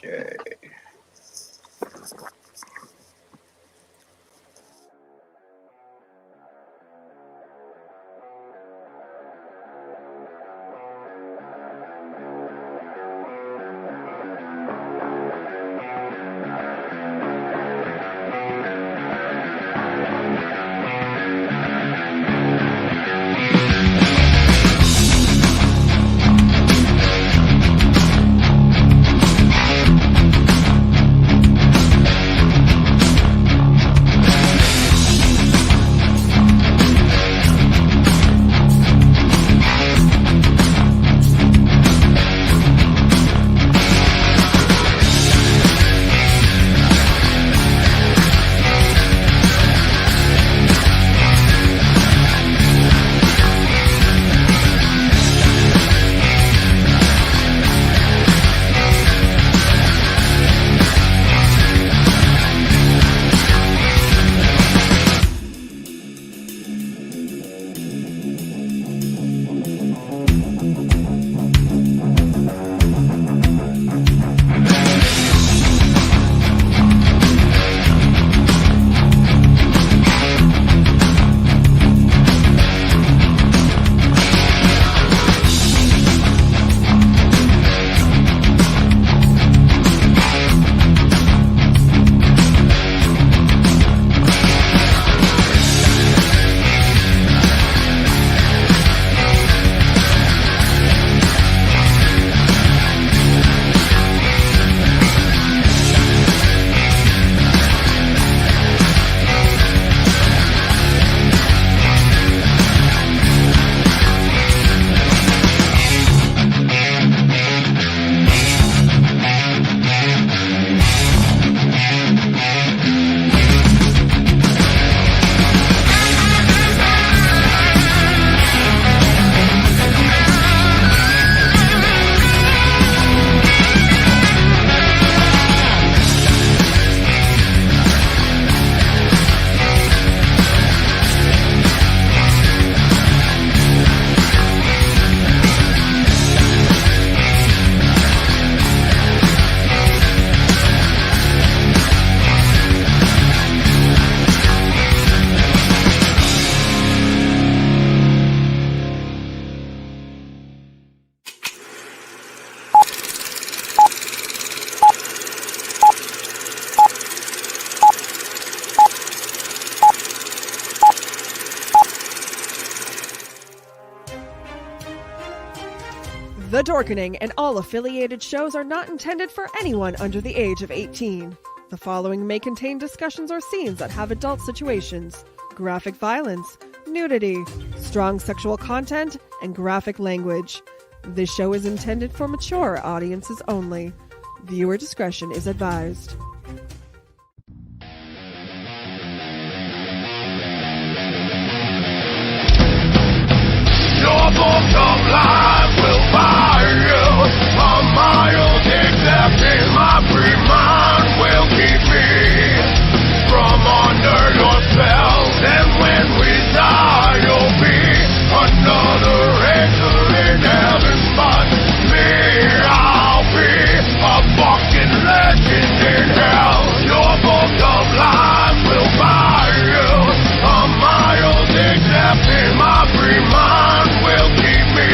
Okay. The Dorkening and all affiliated shows are not intended for anyone under the age of 18. The following may contain discussions or scenes that have adult situations, graphic violence, nudity, strong sexual content, and graphic language. This show is intended for mature audiences only. Viewer discretion is advised. Your book of life will buy you a mild accepting my free mind will keep me from under your spell. And when we die, you'll be another angel in heaven. But me, I'll be a fucking legend in hell. Your book of life will buy you a mild accepting my free mind will keep me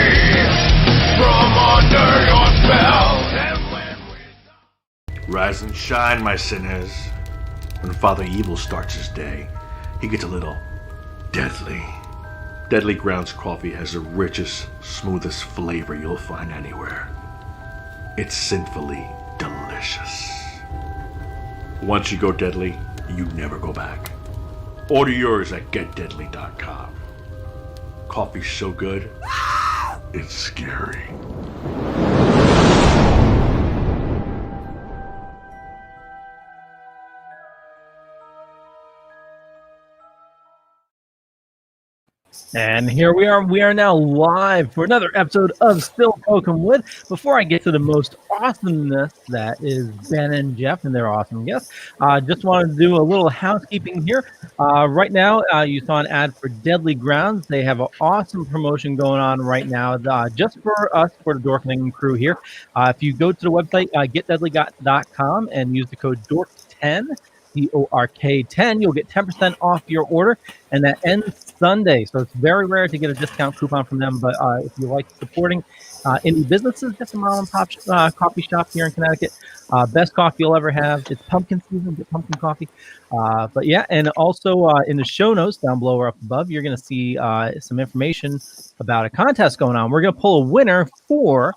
from under your spell. And when we Rise and shine, my sinners. When Father Evil starts his day, he gets a little deadly. Deadly Grounds coffee has the richest, smoothest flavor you'll find anywhere. It's sinfully delicious. Once you go deadly, you never go back. Order yours at getdeadly.com. Coffee's so good, it's scary. And here we are. We are now live for another episode of Still Toking With. Before I get to the most awesomeness that is Ben and Jeff and their awesome guests, just wanted to do a little housekeeping here. Right now, you saw an ad for Deadly Grounds. They have an awesome promotion going on right now, just for us, for the Dorkening crew here. If you go to the website, getdeadly.com, and use the code DORK10, DORK10, you'll get 10% off your order, and that ends Sunday. So it's very rare to get a discount coupon from them. But if you like supporting indie businesses, get some mom and pop coffee shop here in Connecticut. Best coffee you'll ever have. It's pumpkin season. Get pumpkin coffee. But yeah, and also in the show notes down below or up above, you're going to see some information about a contest going on. We're going to pull a winner for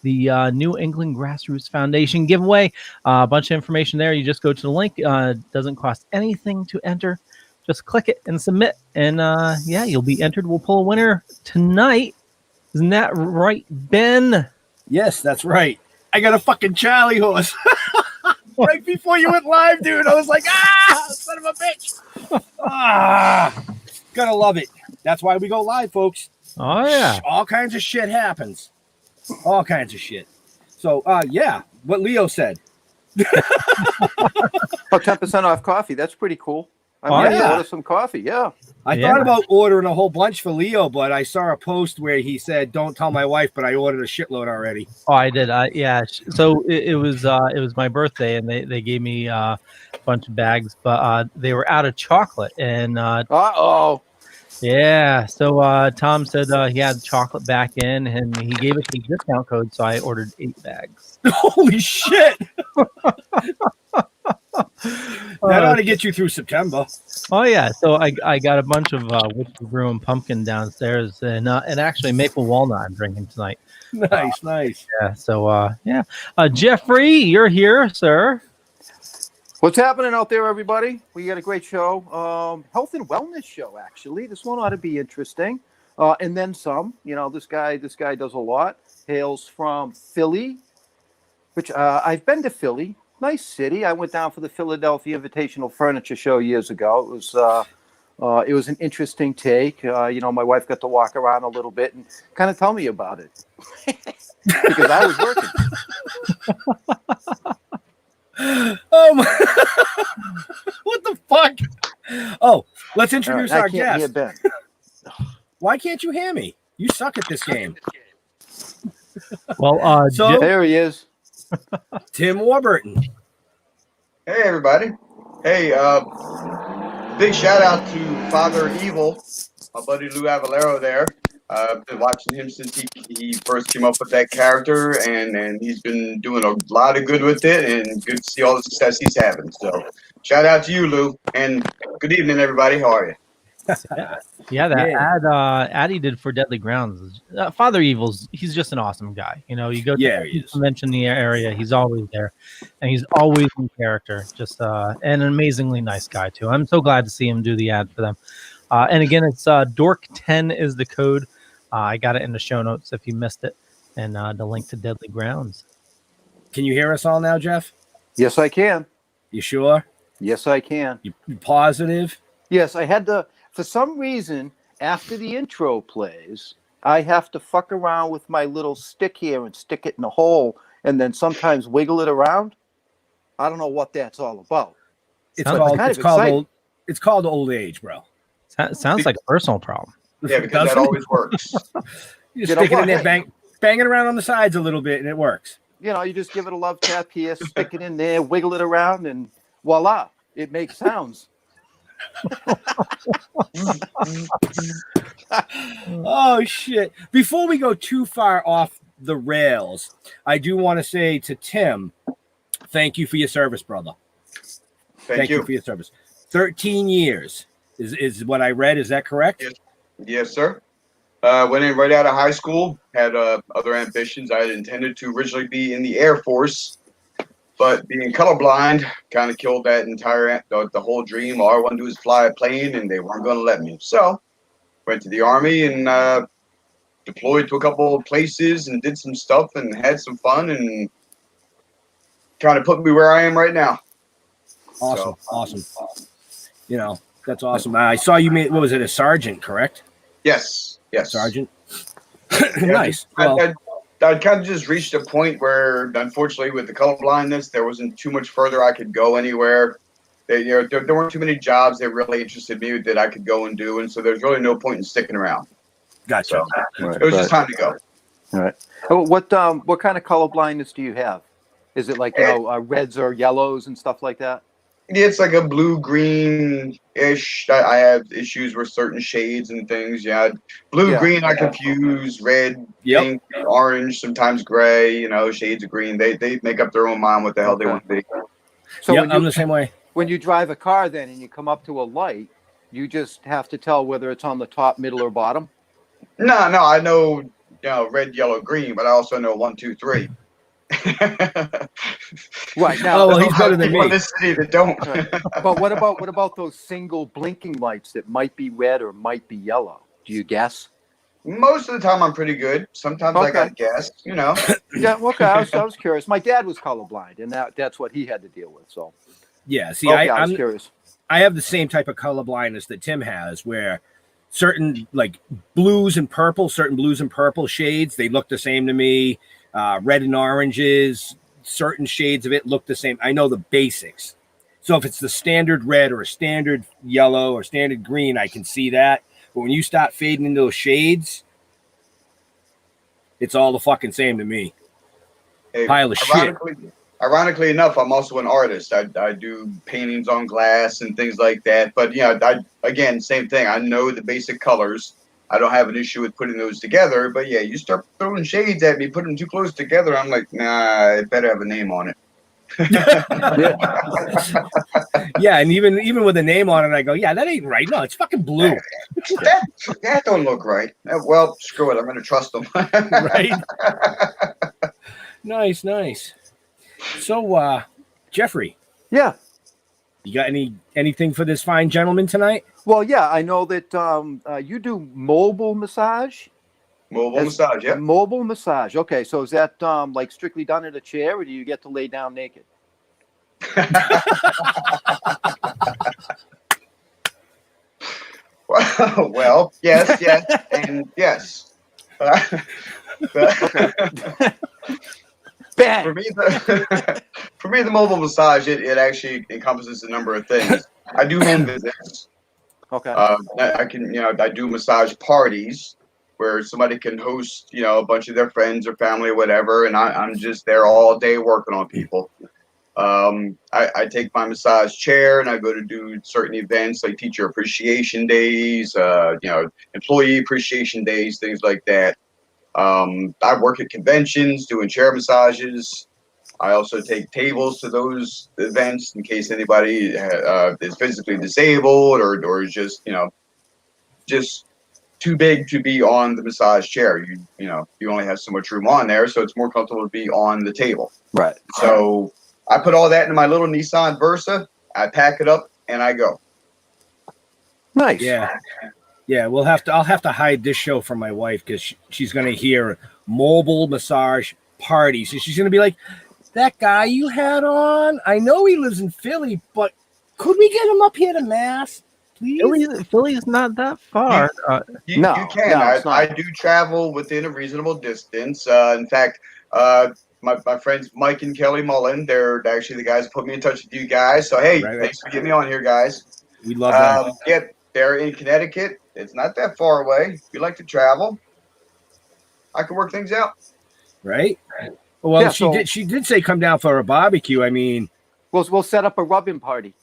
the New England Grassroots Foundation giveaway. A bunch of information there. You just go to the link. Doesn't cost anything to enter. Just click it and submit. And yeah, you'll be entered. We'll pull a winner tonight. Isn't that right, Ben? Yes, that's right. I got a fucking Charlie horse. Right before you went live, dude, I was like, son of a bitch. Gotta love it. That's why we go live, folks. Oh, yeah. All kinds of shit happens. All kinds of shit. So, yeah, what Leo said. 10% off coffee. That's pretty cool. I might order some coffee. Yeah. I thought about ordering a whole bunch for Leo, but I saw a post where he said, "Don't tell my wife," but I ordered a shitload already. Oh, I did. Yeah. So it was my birthday, and they gave me a bunch of bags, but they were out of chocolate. And yeah. So Tom said he had chocolate back in, and he gave us a discount code, so I ordered 8 bags. Holy shit! That ought to get you through September. Oh yeah, so I got a bunch of Witch's Brew and pumpkin downstairs, and actually maple walnut I'm drinking tonight. Nice. Yeah. So yeah, Jeffrey, you're here, sir. What's happening out there, everybody? We got a great show, health and wellness show. Actually, this one ought to be interesting, and then some. You know, this guy does a lot. Hails from Philly, which I've been to Philly. Nice city. I went down for the Philadelphia Invitational Furniture Show years ago. It was an interesting take. You know, my wife got to walk around a little bit and kind of tell me about it because I was working. Oh my! What the fuck? Oh, let's introduce our guest. Hear Ben. Why can't you hear me? You suck at this game. Well, so there he is. Tim Warburton. Hey everybody. Hey, big shout out to Father Evil, my buddy Lou Avalero there. I've been watching him since he first came up with that character, and he's been doing a lot of good with it, and good to see all the success he's having. So shout out to you, Lou, and good evening everybody. How are you? Yeah, that ad he did for Deadly Grounds. Father Evil's, he's just an awesome guy. You know, you go to the convention in the area, he's always there, and he's always in character. Just an amazingly nice guy too. I'm so glad to see him do the ad for them. And again, it's Dork10 is the code. I got it in the show notes if you missed it, and the link to Deadly Grounds. Can you hear us all now, Jeff? Yes, I can. You sure? Yes, I can. You positive? Yes, I had to. For some reason, after the intro plays, I have to fuck around with my little stick here and stick it in a hole and then sometimes wiggle it around. I don't know what that's all about. It's called old age, bro. Sounds like a personal problem. Yeah, because that always works. You stick it in there, bang it around on the sides a little bit, and it works. You know, you just give it a love tap here, stick it in there, wiggle it around, and voila, it makes sounds. Oh shit! Before we go too far off the rails, I do want to say to Tim, thank you for your service, brother. Thank you for your service. 13 years is what I read. Is that correct? Yes, sir. Went in right out of high school. Had other ambitions. I had intended to originally be in the Air Force, but being colorblind kind of killed that entire the whole dream. All I wanted to do was fly a plane, and they weren't going to let me. So went to the Army and deployed to a couple of places and did some stuff and had some fun and kind of put me where I am right now. Awesome. You know, that's awesome. I saw you made, what was it, a sergeant, correct? Yes. Sergeant. Yeah, Nice. Well, I kind of just reached a point where, unfortunately, with the colorblindness, there wasn't too much further I could go anywhere. There weren't too many jobs that really interested me that I could go and do, and so there's really no point in sticking around. gotcha. So it was just time to go. All right. Oh, what kind of color blindness do you have? Is it like reds or yellows and stuff like that? Yeah, it's like a blue-green-ish. I have issues with certain shades and things. Yeah, blue-green I confuse, red, pink, orange, sometimes gray. Shades of green. They make up their own mind what the hell they want to be. So I'm the same way. When you drive a car, then, and you come up to a light, you just have to tell whether it's on the top, middle, or bottom. No, I know, red, yellow, green, but I also know 1, 2, 3. Right now, he's better than me. In this city that don't. But what about those single blinking lights that might be red or might be yellow? Do you guess? Most of the time, I'm pretty good. Sometimes I got to guess. Yeah. Okay. I was curious. My dad was colorblind, and that's what he had to deal with. So. Yeah. See, I was curious. I have the same type of color blindness that Tim has, where certain like blues and purple shades, they look the same to me. Red and oranges, certain shades of it look the same. I know the basics. So if it's the standard red or a standard yellow or standard green, I can see that. But when you start fading into those shades, it's all the fucking same to me. Hey, pile of shit. Ironically enough, I'm also an artist. I do paintings on glass and things like that. But again, same thing. I know the basic colors. I don't have an issue with putting those together. But yeah, you start throwing shades at me, putting them too close together, I'm like, nah, it better have a name on it. Yeah, and even with a name on it, I go, yeah, that ain't right. No, it's fucking blue. That don't look right. Well, screw it. I'm going to trust them. Right. Nice. So, Jeffrey. Yeah. You got anything for this fine gentleman tonight? Well, yeah, I know that you do mobile massage. Massage, yeah. Mobile massage. Okay, so is that like strictly done in a chair, or do you get to lay down naked? Well, yes, and yes. Bang. For me, the mobile massage it actually encompasses a number of things. I do home visits. Okay. I can I do massage parties where somebody can host a bunch of their friends or family or whatever, and I'm just there all day working on people. I take my massage chair and I go to do certain events like teacher appreciation days, employee appreciation days, things like that. I work at conventions doing chair massages. I also take tables to those events in case anybody is physically disabled or is just too big to be on the massage chair. You only have so much room on there, so it's more comfortable to be on the table. Right. So I put all that in my little Nissan Versa. I pack it up and I go. Nice. Yeah. I'll have to hide this show from my wife because she's going to hear mobile massage parties. So she's going to be like, that guy you had on, I know he lives in Philly, but could we get him up here to Mass, please? Philly's not that far. You can. I do travel within a reasonable distance. In fact, my friends Mike and Kelly Mullen, they're actually the guys who put me in touch with you guys. So, hey, thanks for getting me on here, guys. We love them. Yeah, they're in Connecticut. It's not that far away. If you like to travel, I can work things out. Right? Well, yeah, she did say come down for a barbecue. I mean, we'll set up a rubbing party.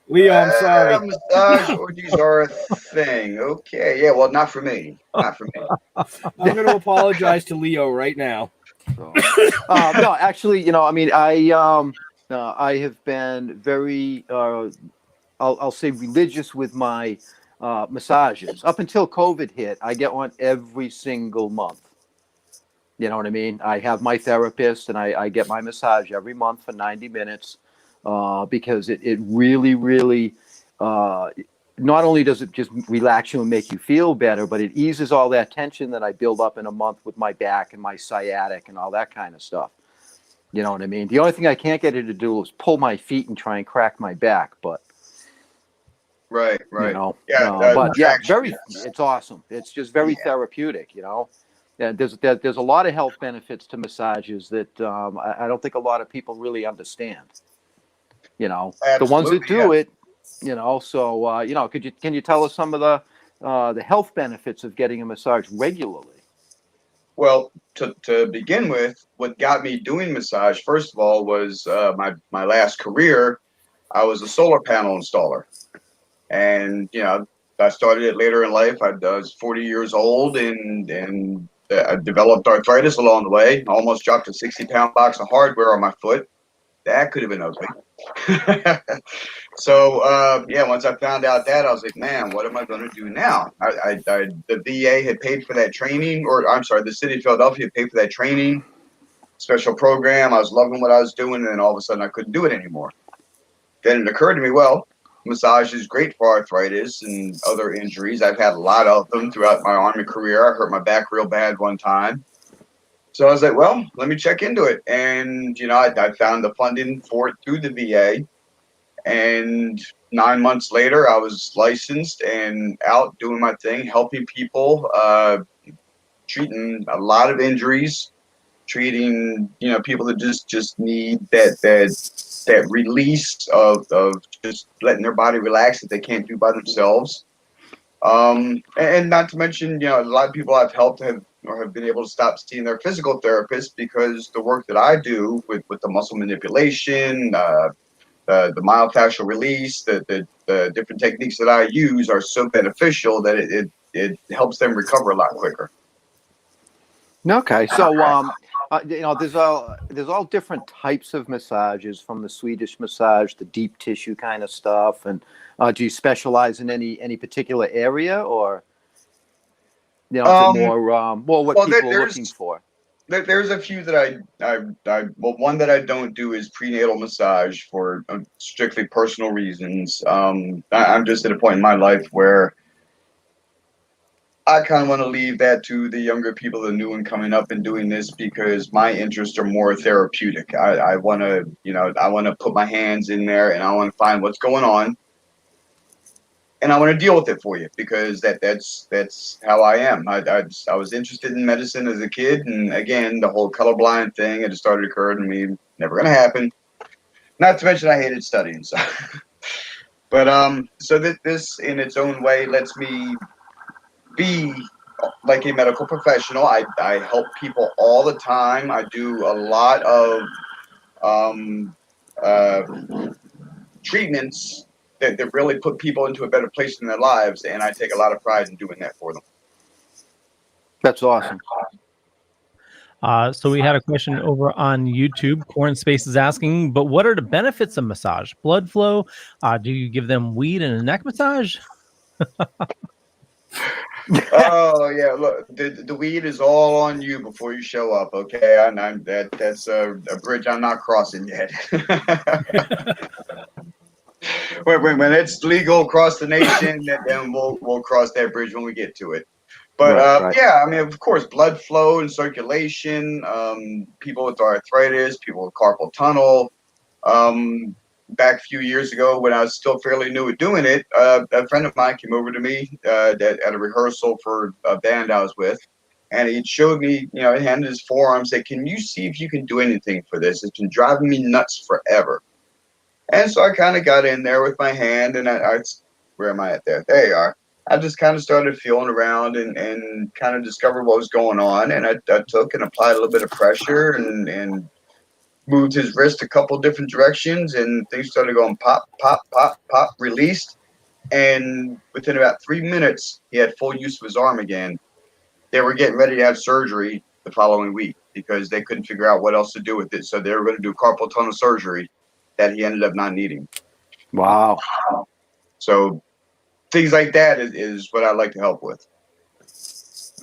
Leo, I'm sorry. Massage orgies are a thing. Okay. Yeah, well, not for me. Not for me. I'm going to apologize to Leo right now. So, no, actually, I have been very, I'll say religious with my massages. Up until COVID hit, I get one every single month. You know what I mean? I have my therapist and I get my massage every month for 90 minutes because it really, really, not only does it just relax you and make you feel better, but it eases all that tension that I build up in a month with my back and my sciatic and all that kind of stuff. You know what I mean? The only thing I can't get it to do is pull my feet and try and crack my back, but Right. you know, Yeah. but yeah, Traction. it's awesome. It's just very therapeutic, you know. And there's a lot of health benefits to massages that I don't think a lot of people really understand. You know, the ones that Absolutely, do it, you know. So you know, can you tell us some of the health benefits of getting a massage regularly? Well, to begin with, what got me doing massage, first of all, was my last career. I was a solar panel installer. And, I started it later in life. I was 40 years old and I developed arthritis along the way. Almost dropped a 60-pound box of hardware on my foot. That could have been ugly. So, once I found out that, I was like, man, what am I going to do now? The VA had paid for that training, or I'm sorry, the city of Philadelphia paid for that training, special program. I was loving what I was doing, and then all of a sudden I couldn't do it anymore. Then it occurred to me, well, massage is great for arthritis and other injuries. I've had a lot of them throughout my Army career. I hurt my back real bad one time. So I was like, well, let me check into it. And, I found the funding for it through the VA. And 9 months later, I was licensed and out doing my thing, helping people, treating a lot of injuries, treating, people that just need that release of just letting their body relax that they can't do by themselves. And not to mention, a lot of people I've helped have been able to stop seeing their physical therapist because the work that I do with the muscle manipulation, the myofascial release, the different techniques that I use are so beneficial that it helps them recover a lot quicker. Okay, so there's all different types of massages, from the Swedish massage, the deep tissue kind of stuff, and do you specialize in any particular area, or is it more what people are looking for? There's a few that one that I don't do is prenatal massage for strictly personal reasons. I'm just at a point in my life where I kind of want to leave that to the younger people, the new and coming up and doing this, because my interests are more therapeutic. I want to put my hands in there and I want to find what's going on. And I want to deal with it for you because that's how I am. I was interested in medicine as a kid, and again, the whole colorblind thing, it started occurring to me, never going to happen. Not to mention I hated studying. So, but so this in its own way lets me be like a medical professional. I help people all the time. I do a lot of treatments that really put people into a better place in their lives, and I take a lot of pride in doing that for them. That's awesome. So we had a question over on YouTube. Corn Space is asking, but what are the benefits of massage? Blood flow? Do you give them weed and a neck massage? Oh yeah, look, the weed is all on you before you show up. Okay, that's a bridge I'm not crossing yet. when it's legal across the nation, then we'll cross that bridge when we get to it. But right. yeah, I mean, of course, blood flow and circulation. People with arthritis, people with carpal tunnel. Back a few years ago, when I was still fairly new at doing it, a friend of mine came over to me at a rehearsal for a band I was with, and he showed me, he handed his forearm, said, "Can you see if you can do anything for this? It's been driving me nuts forever." And so I kind of got in there with my hand, and where am I at there? There you are. I just kind of started feeling around and kind of discovered what was going on, and I took and applied a little bit of pressure and moved his wrist a couple different directions, and things started going pop, pop, pop, pop, released. And within about 3 minutes, he had full use of his arm again. They were getting ready to have surgery the following week because they couldn't figure out what else to do with it. So they were going to do carpal tunnel surgery that he ended up not needing. Wow. So things like that is what I like to help with.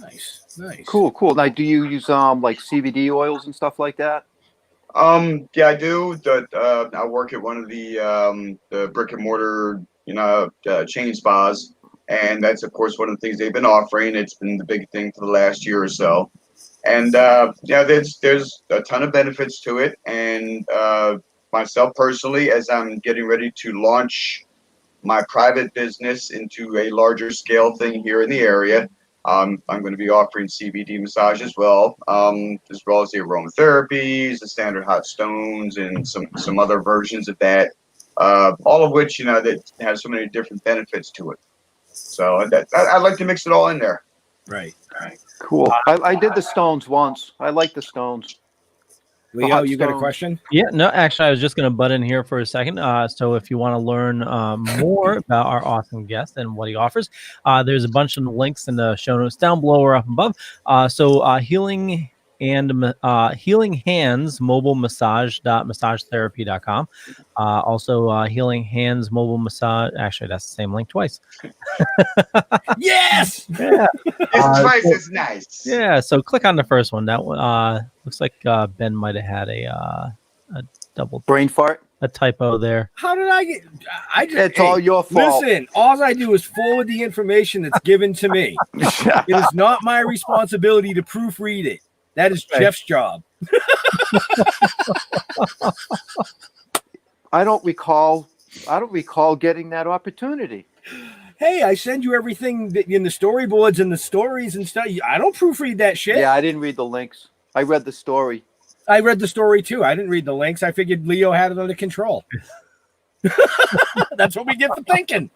Nice. Cool. Now, do you use like CBD oils and stuff like that? Yeah, I do. I work at one of the brick and mortar, chain spas, and that's of course one of the things they've been offering. It's been the big thing for the last year or so. And there's a ton of benefits to it. And myself personally, as I'm getting ready to launch my private business into a larger scale thing here in the area, I'm going to be offering CBD massage as well as the aromatherapies, the standard hot stones, and some other versions of that. All of which that has so many different benefits to it. So I'd like to mix it all in there. Right. Cool. I did the stones once. I like the stones. Leo, you got a question? Yeah, no, actually, I was just going to butt in here for a second. So if you want to learn more about our awesome guest and what he offers, there's a bunch of links in the show notes down below or up above. Healing Hands Mobile Massage.massagetherapy.com. Also, Healing Hands Mobile Massage. Actually, that's the same link twice. Yes. Yeah. It's twice as nice. Yeah. So click on the first one. That one looks like Ben might have had a double Brain fart. a typo there. How did I get? It's all your fault. Listen, all I do is forward the information that's given to me. It is not my responsibility to proofread it. That is Jeff's job. I don't recall getting that opportunity. Hey, I send you everything in the storyboards and the stories and stuff. I don't proofread that shit. Yeah, I didn't read the links. I read the story. I read the story too. I didn't read the links. I figured Leo had it under control. That's what we get for thinking.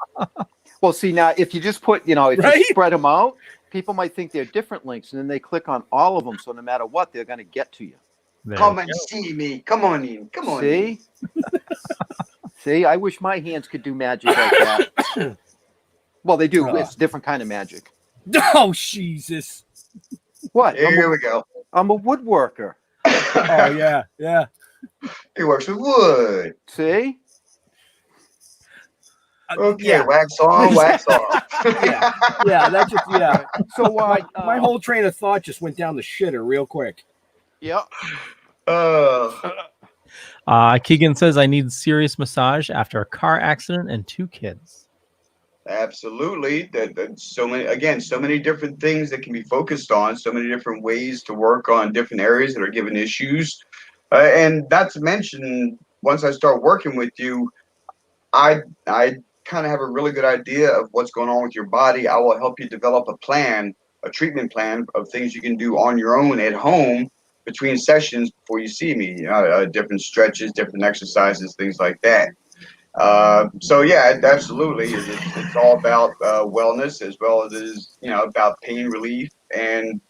Well, see, now if you just put, if Right? you spread them out, people might think they're different links, and then they click on all of them. So no matter what, they're going to get to you. There. Come and see me. Come on in. Come on in. See? See, I wish my hands could do magic like that. Well, they do. It's a different kind of magic. Oh, Jesus. What? Here we go. I'm a woodworker. Oh, yeah. Yeah. He works with wood. See? Okay, Yeah. wax on, wax off. Yeah. That just, yeah. So My whole train of thought just went down the shitter real quick. yeah. Keegan says, I need serious massage after a car accident and 2 kids. Absolutely. That so many different things that can be focused on, so many different ways to work on different areas that are given issues. And not to mention, once I start working with you, I kind of have a really good idea of what's going on with your body. I will help you develop a treatment plan of things you can do on your own at home between sessions before you see me, different stretches, different exercises, things like that. So yeah, absolutely. It's all about wellness as well as it is, about pain relief and,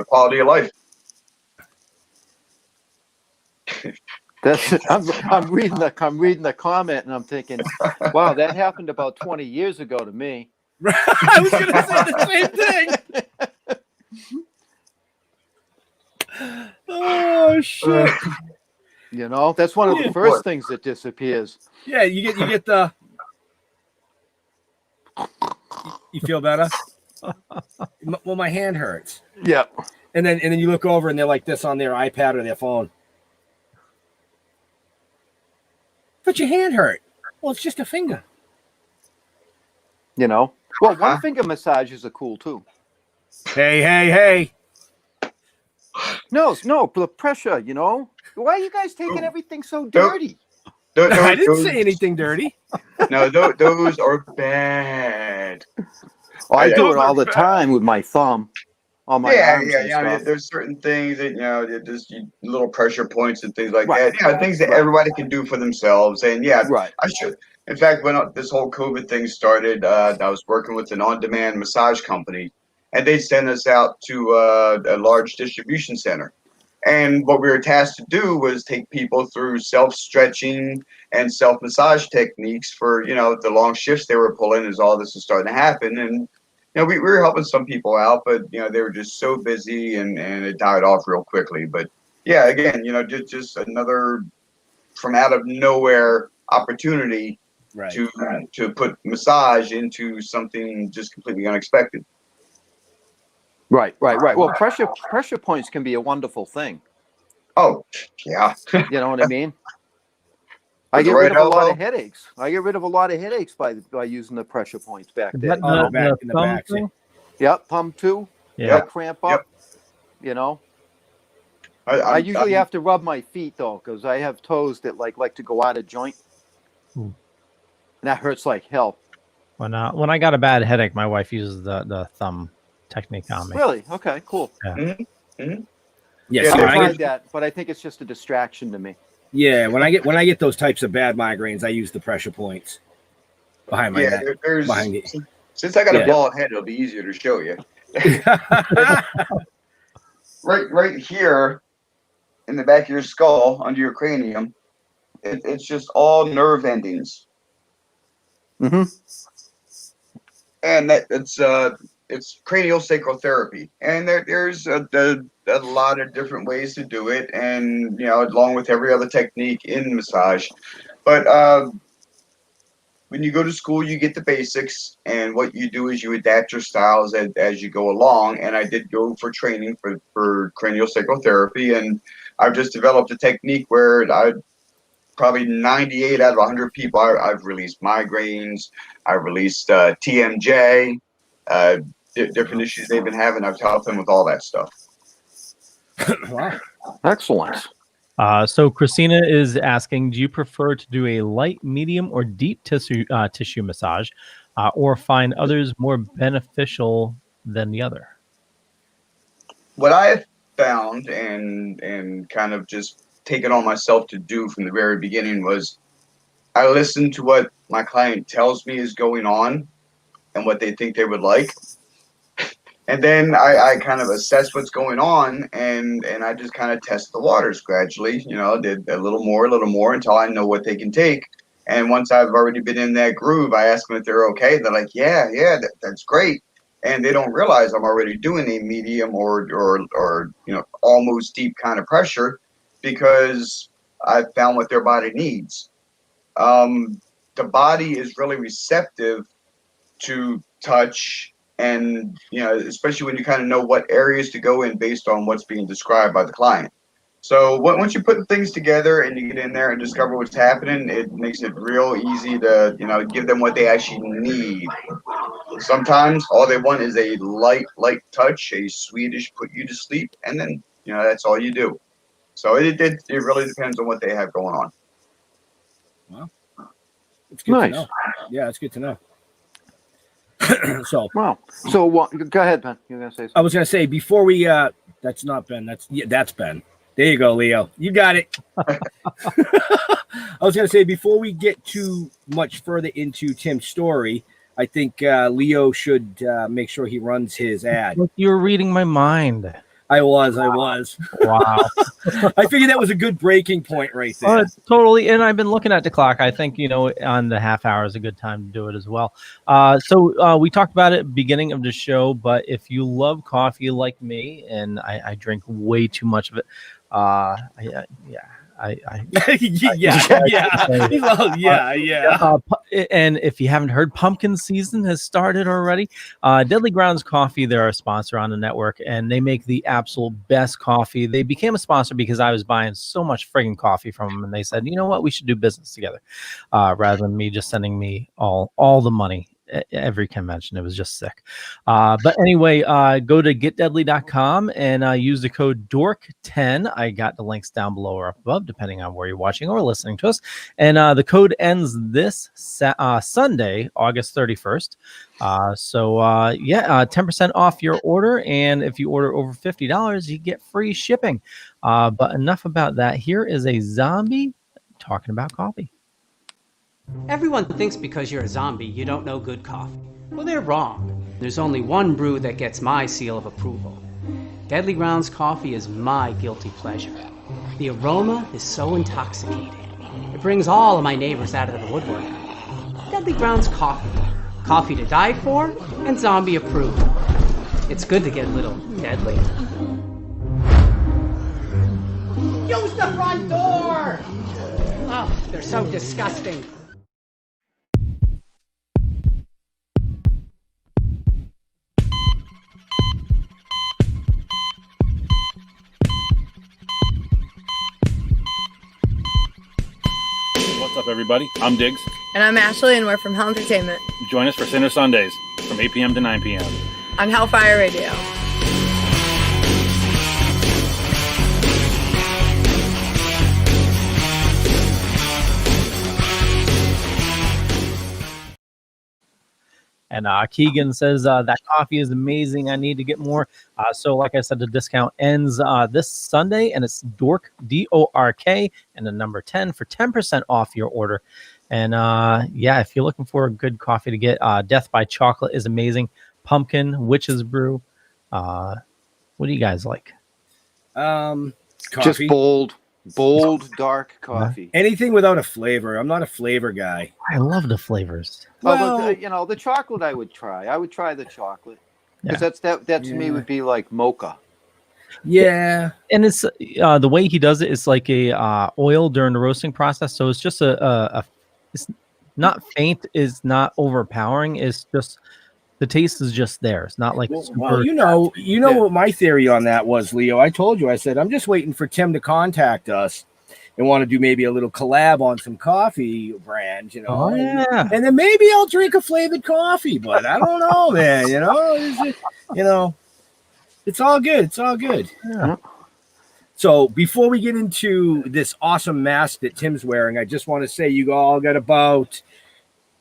quality of life. I'm reading the comment and I'm thinking, wow, that happened about 20 years ago to me. I was going to say the same thing. Oh, shit. That's one of the first things that disappears. Yeah, you get the. You feel better? Well, my hand hurts. Yeah. And then you look over and they're like this on their iPad or their phone. But your hand hurt. Well, it's just a finger. Well, one finger massages are cool too. Hey. No, the pressure, Why are you guys taking everything so dirty? I didn't say anything dirty. No, those are bad. Oh, I do it all the time with my thumb on my arms and I mean, stuff. there's certain things that just little pressure points and things like Right. that. Things that everybody can do for themselves. And Right. I should. In fact, when this whole COVID thing started, I was working with an on-demand massage company, and they sent us out to a large distribution center. And what we were tasked to do was take people through self-stretching and self-massage techniques for, the long shifts they were pulling as all this was starting to happen. And, we were helping some people out, but, they were just so busy and it died off real quickly. But yeah, again, just another from out of nowhere opportunity to put massage into something just completely unexpected. Right. Well, pressure points can be a wonderful thing. Oh, yeah. You know what I mean? I get rid of a lot of headaches. By using the pressure points back there. Back in the back. thing? Yep, thumb too. Yeah. Cramp up. you know. I usually have to rub my feet though, because I have toes that like to go out of joint, and that hurts like hell. When I got a bad headache, my wife uses the thumb technique on me. Really? Okay, cool. Yeah. Mm-hmm. Mm-hmm. Yes, I tried that, but I think it's just a distraction to me. Yeah, when I get those types of bad migraines, I use the pressure points behind my neck. Since I got a bald head, it'll be easier to show you. right here in the back of your skull, under your cranium, it's just all nerve endings. Mm-hmm. And it's cranial sacral therapy, and there's a lot of different ways to do it, and along with every other technique in massage. But when you go to school, you get the basics, and what you do is you adapt your styles as you go along. And I did go for training for cranial sacral therapy, and I've just developed a technique where probably 98 out of 100 people, I've released migraines, I've released TMJ, different issues they've been having. I've helped them with all that stuff. Wow. Excellent. So Christina is asking, do you prefer to do a light, medium, or deep tissue massage, or find others more beneficial than the other? What I have found and kind of just taken on myself to do from the very beginning was I listen to what my client tells me is going on and what they think they would like. And then I kind of assess what's going on, and I just kind of test the waters gradually, did a little more until I know what they can take. And once I've already been in that groove, I ask them if they're okay. They're like, yeah, that's great. And they don't realize I'm already doing a medium or almost deep kind of pressure, because I've found what their body needs. The body is really receptive to touch, and especially when you kind of know what areas to go in based on what's being described by the client. So once you put things together and you get in there and discover what's happening, it makes it real easy to give them what they actually need. Sometimes all they want is a light touch, a Swedish put you to sleep, and then that's all you do. So it really depends on what they have going on. Well, it's good to know. Yeah, it's good to know. So go ahead, Ben. You're gonna say something. I was gonna say before we that's not Ben. That's Ben. There you go, Leo. You got it. I was gonna say before we get too much further into Tim's story, I think Leo should make sure he runs his ad. You're reading my mind. I was. Wow. I figured that was a good breaking point right there. Totally. And I've been looking at the clock. I think, on the half hour is a good time to do it as well. So we talked about it beginning of the show, but if you love coffee like me, and I drink way too much of it, and if you haven't heard, pumpkin season has started already. Deadly Grounds Coffee, they're a sponsor on the network, and they make the absolute best coffee. They became a sponsor because I was buying so much friggin' coffee from them, and they said, you know what, we should do business together, rather than me just sending me all the money at every convention. It was just sick. But anyway, go to getdeadly.com and use the code DORK10. I got the links down below or up above, depending on where you're watching or listening to us. And the code ends this Sunday, August 31st. 10% off your order. And if you order over $50, you get free shipping. But enough about that. Here is a zombie talking about coffee. Everyone thinks because you're a zombie, you don't know good coffee. Well, they're wrong. There's only one brew that gets my seal of approval. Deadly Grounds coffee is my guilty pleasure. The aroma is so intoxicating. It brings all of my neighbors out of the woodwork. Deadly Grounds coffee. Coffee to die for and zombie approved. It's good to get a little deadly. Use the front door! Oh, they're so disgusting. What's up, everybody? I'm Diggs. And I'm Ashley, and we're from Hell Entertainment. Join us for Sinner Sundays from 8 p.m. to 9 p.m. on Hellfire Radio. And Keegan says that coffee is amazing. I need to get more. So like I said, the discount ends this Sunday, and it's Dork, DORK, and the number 10 for 10% off your order. And yeah, if you're looking for a good coffee to get, Death by Chocolate is amazing. Pumpkin, Witch's Brew. What do you guys like? Coffee. Just bold, dark coffee. Anything without a flavor. I'm not a flavor guy. I love the flavors. Well, the chocolate I would try. I would try the chocolate because that to me would be like mocha. Yeah, and it's the way he does it is like a oil during the roasting process. So it's just it's not faint, is not overpowering. It's just the taste is just there. It's not like well, you know what my theory on that was, Leo. I told you, I said I'm just waiting for Tim to contact us and want to do maybe a little collab on some coffee brands, you know. Oh, yeah. And then maybe I'll drink a flavored coffee, but I don't know, man. It's all good. It's all good. Yeah. So before we get into this awesome mask that Tim's wearing, I just want to say you all got about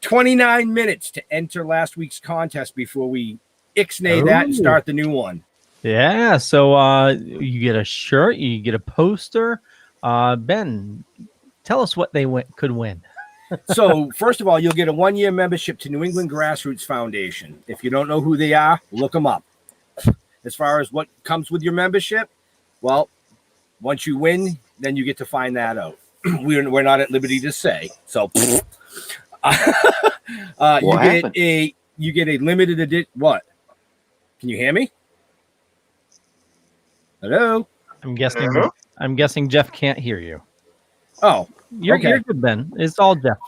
29 minutes to enter last week's contest before we ixnay that and start the new one. Yeah. So you get a shirt, you get a poster. Ben, tell us what they could win. So first of all, you'll get a 1-year membership to New England Grassroots Foundation. If you don't know who they are, look them up. As far as what comes with your membership, well, once you win, then you get to find that out. We're not at liberty to say. So you get a limited edition. What? Can you hear me? Hello? I'm guessing Jeff can't hear you. Oh, you're good, Ben. It's all Jeff.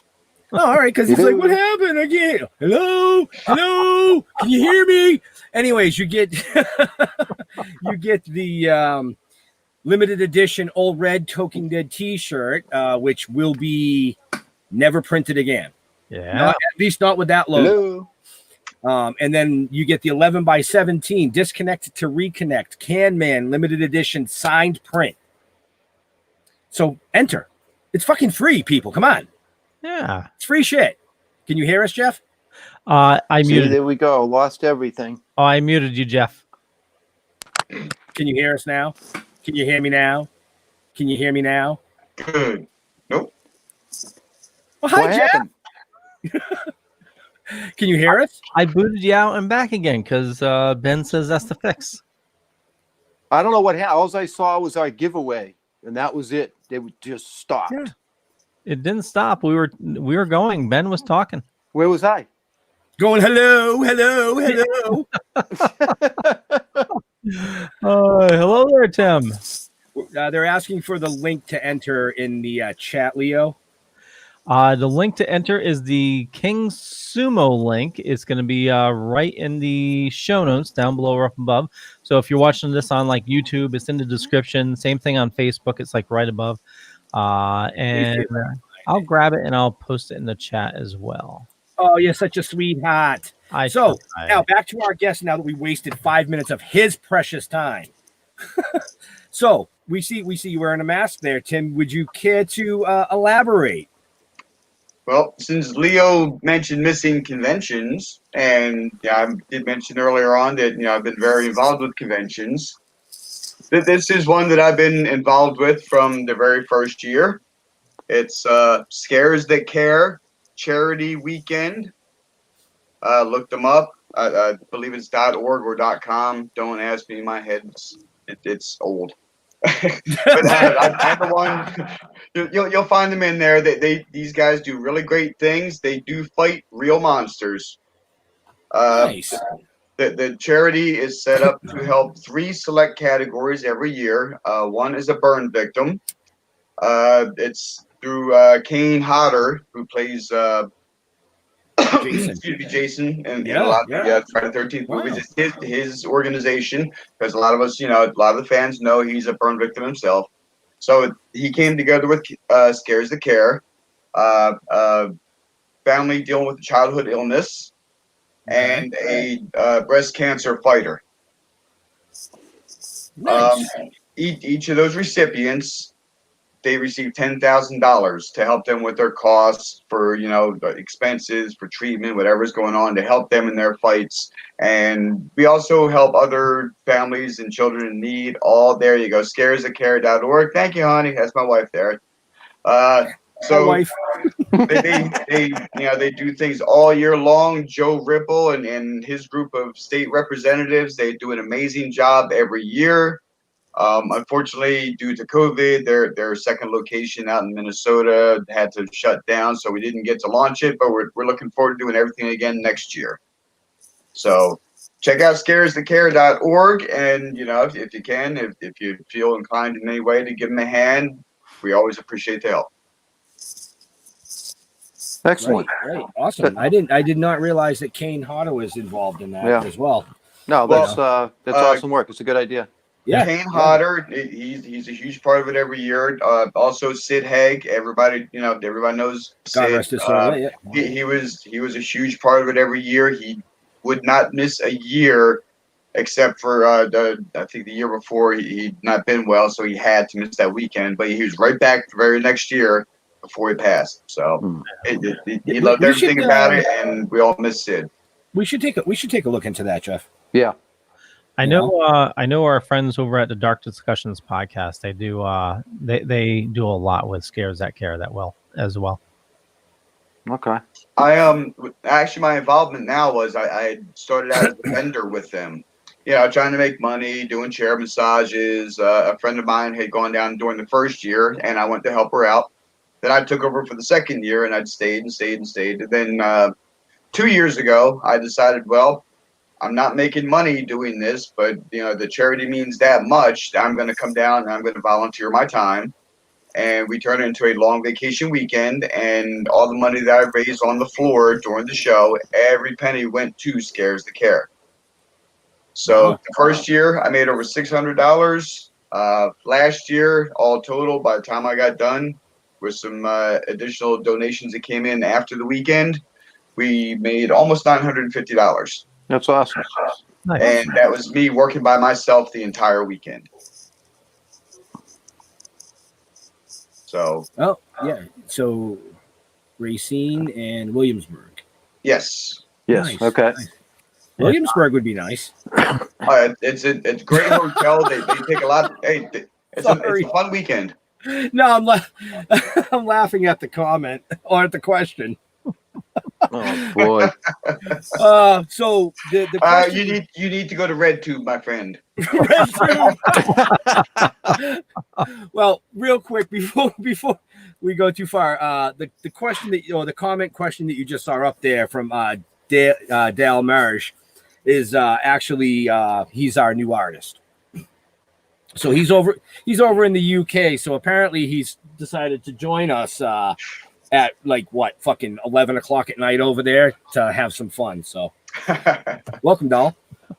Oh, all right, because he's like, what happened again? Hello? Can you hear me? Anyways, you get the limited edition Old Red Toking DEAD T-shirt, which will be never printed again. Yeah, at least not with that logo. And then you get the 11x17 Disconnect to Reconnect Can Man limited edition signed print. So enter. It's fucking free, people. Come on. Yeah, it's free shit. Can you hear us, Jeff? I muted. There we go. Lost everything. Oh, I muted you, Jeff. Can you hear us now? Can you hear me now? Can you hear me now? Good. Nope. Well, hi, Jeff. Can you hear us? I booted you out and back again because Ben says that's the fix. I don't know what happened. All I saw was our giveaway, and that was it. They just stopped. Yeah. It didn't stop. We were going. Ben was talking. Where was I? Going hello. Hello there, Tim. They're asking for the link to enter in the chat, Leo. The link to enter is the King Sumo link. It's going to be right in the show notes down below or up above. So if you're watching this on like YouTube, it's in the description. Same thing on Facebook. It's like right above. And I'll grab it and I'll post it in the chat as well. Oh, you're such a sweetheart. Now back to our guest. Now that we wasted 5 minutes of his precious time. So we see you wearing a mask there, Tim. Would you care to elaborate? Well, since Leo mentioned missing conventions, and I did mention earlier on that I've been very involved with conventions. This is one that I've been involved with from the very first year. It's Scares That Care Charity Weekend. Look them up. I believe it's .org or .com. Don't ask me. My head's it's old. But I'm the one. You'll find them in there. These guys do really great things. They do fight real monsters. Nice. The charity is set up to help 3 select categories every year. One is a burn victim. It's through Kane Hodder, who plays Jason, and a lot of Friday the 13th movies. It's his organization, because a lot of us, a lot of the fans know he's a burn victim himself. So he came together with Scares the Care, family dealing with childhood illness, and a breast cancer fighter. Nice. Each of those recipients they receive $10,000 to help them with their costs for, expenses, for treatment, whatever's going on, to help them in their fights. And we also help other families and children in need. All there you go, scaresthecare.org. Thank you, honey. That's my wife there. So wife. they do things all year long. Joe Ripple and his group of state representatives, they do an amazing job every year. Unfortunately, due to COVID, their second location out in Minnesota had to shut down, so we didn't get to launch it. But we're looking forward to doing everything again next year. So check out scaresthecare.org, and if you can, if you feel inclined in any way to give them a hand, we always appreciate the help. Excellent. Right. Awesome. I did not realize that Kane Hodder was involved in that as well. No, that's awesome work. It's a good idea. Yeah. Kane Hodder, he's a huge part of it every year. Also Sid Haig, everybody knows God Sid. rest his soul. Yeah. He was a huge part of it every year. He would not miss a year, except for I think the year before he'd not been well, so he had to miss that weekend. But he was right back the very next year before he passed. So he loved everything about it, and we all miss Sid. We should take a look into that, Jeff. Yeah. I know our friends over at the Dark Discussions podcast. They do they do a lot with Scares That Care as well. Okay. I actually, my involvement now was I started out as a vendor with them, trying to make money, doing chair massages. A friend of mine had gone down during the first year, and I went to help her out. Then I took over for the second year, and I'd stayed. And then 2 years ago, I decided, well, I'm not making money doing this, but the charity means that much. I'm going to come down and I'm going to volunteer my time. And we turned it into a long vacation weekend, and all the money that I raised on the floor during the show, every penny went to Scares the Care. So the first year I made over $600. Last year, all total, by the time I got done with some additional donations that came in after the weekend, we made almost $950. That's awesome. Nice. And that was me working by myself the entire weekend. So. Oh, yeah. So Racine and Williamsburg. Yes. Yes. Nice. Okay. Nice. Williamsburg would be nice. It's a great hotel. They take a lot. Hey, it's a fun weekend. No, I'm laughing at the comment or at the question. Oh boy. So the question, you need to go to RedTube, my friend. Well, real quick before we go too far, the question the comment question that you just saw up there from Dale Marish is actually he's our new artist. So he's over in the UK. So apparently he's decided to join us at fucking 11 o'clock at night over there to have some fun. So welcome,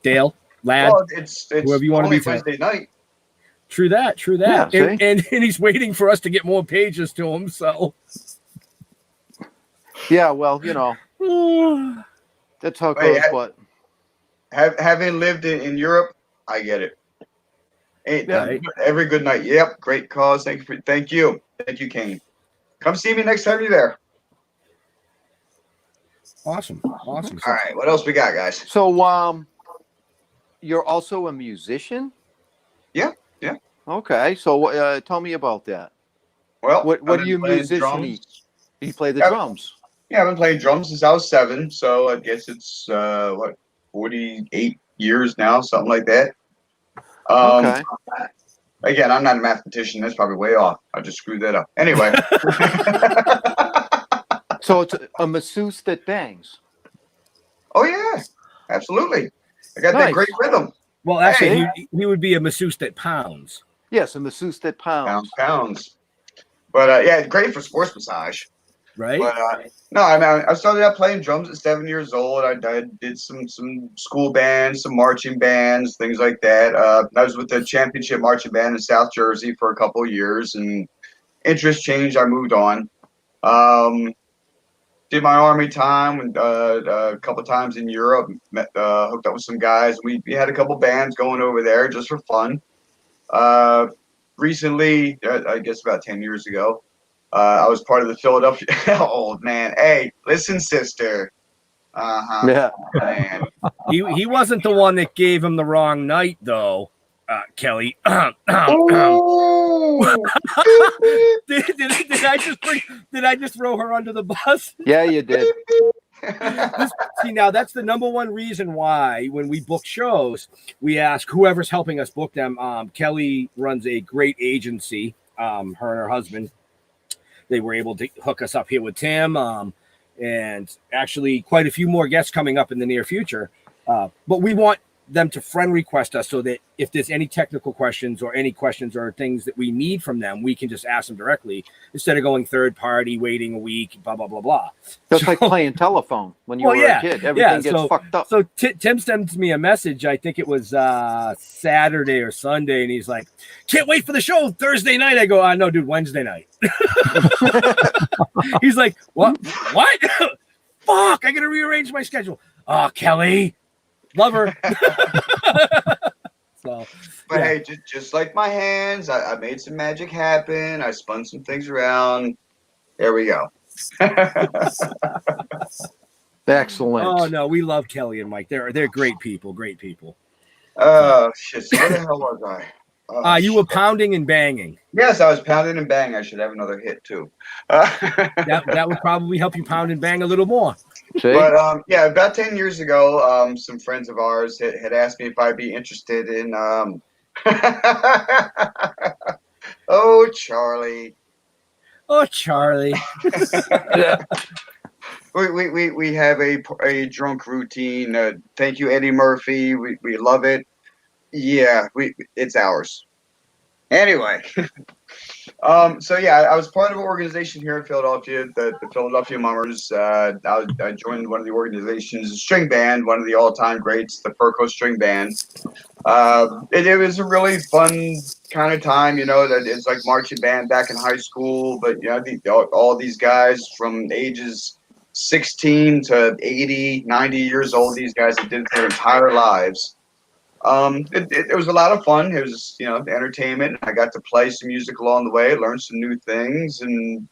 Dale, lad, well, it's whoever you want to be Wednesday night. True that. Yeah, and he's waiting for us to get more pages to him. So yeah, well, that's how it goes. But having lived in Europe, I get it. Every good night. Yep, great cause. Thank you, Kane. Come see me next time you're there. Awesome. All right, what else we got, guys? So, you're also a musician? Yeah. Okay, so tell me about that. Well, what do you musician? You play the drums? Yeah, I've been playing drums since I was 7, so I guess it's 48 years now, something like that. Okay. Again, I'm not a mathematician. That's probably way off. I just screwed that up. Anyway. So it's a masseuse that bangs. Oh, yeah. Absolutely. I got that great rhythm. Well, actually, he would be a masseuse that pounds. Yes, a masseuse that pounds. Pounds. But, yeah, great for sports massage. Right? But, no, I mean, I started out playing drums at 7 years old. I did some school bands, some marching bands, things like that. I was with the championship marching band in South Jersey for a couple of years, and interest changed. I moved on. Did my Army time a couple times in Europe. Hooked up with some guys. We had a couple bands going over there just for fun. recently, I guess about 10 years ago, I was part of the Philadelphia. Oh man, hey, listen, sister. Yeah. Man. He wasn't the one that gave him the wrong night, though, Kelly. did I just throw her under the bus? Yeah, you did. See, now that's the number one reason why when we book shows, we ask whoever's helping us book them. Kelly runs a great agency. Her and her husband, they were able to hook us up here with Tim, and actually quite a few more guests coming up in the near future. But we want them to friend request us so that if there's any technical questions or any questions or things that we need from them, we can just ask them directly instead of going third party, waiting a week, blah, blah, blah, blah. Just like playing telephone when you were a kid. Everything gets fucked up. So Tim sends me a message. I think it was Saturday or Sunday. And he's like, can't wait for the show Thursday night. I go, no, dude, Wednesday night. He's like, what? Fuck, I got to rearrange my schedule. Oh, Kelly. Love her. But hey, just like my hands, I made some magic happen. I spun some things around. There we go. Excellent. Oh no, we love Kelly and Mike. They're great people. Great people. Shit. So where the hell was I? You were pounding and banging. Yes, I was pounding and banging. I should have another hit too. That would probably help you pound and bang a little more. But yeah, about 10 years ago, some friends of ours had asked me if I'd be interested in oh, Charlie. Oh, Charlie. We have a drunk routine. Thank you, Eddie Murphy. We love it. Yeah, it's ours. Anyway. So yeah, I was part of an organization here in Philadelphia, the Philadelphia Mummers. I joined one of the organization's string band, one of the all-time greats, the Furco String Band. It was a really fun kind of time, that it's like marching band back in high school, but all these guys from ages 16 to 80, 90 years old, these guys that did their entire lives. It was a lot of fun. It was, entertainment. I got to play some music along the way, learn some new things, and,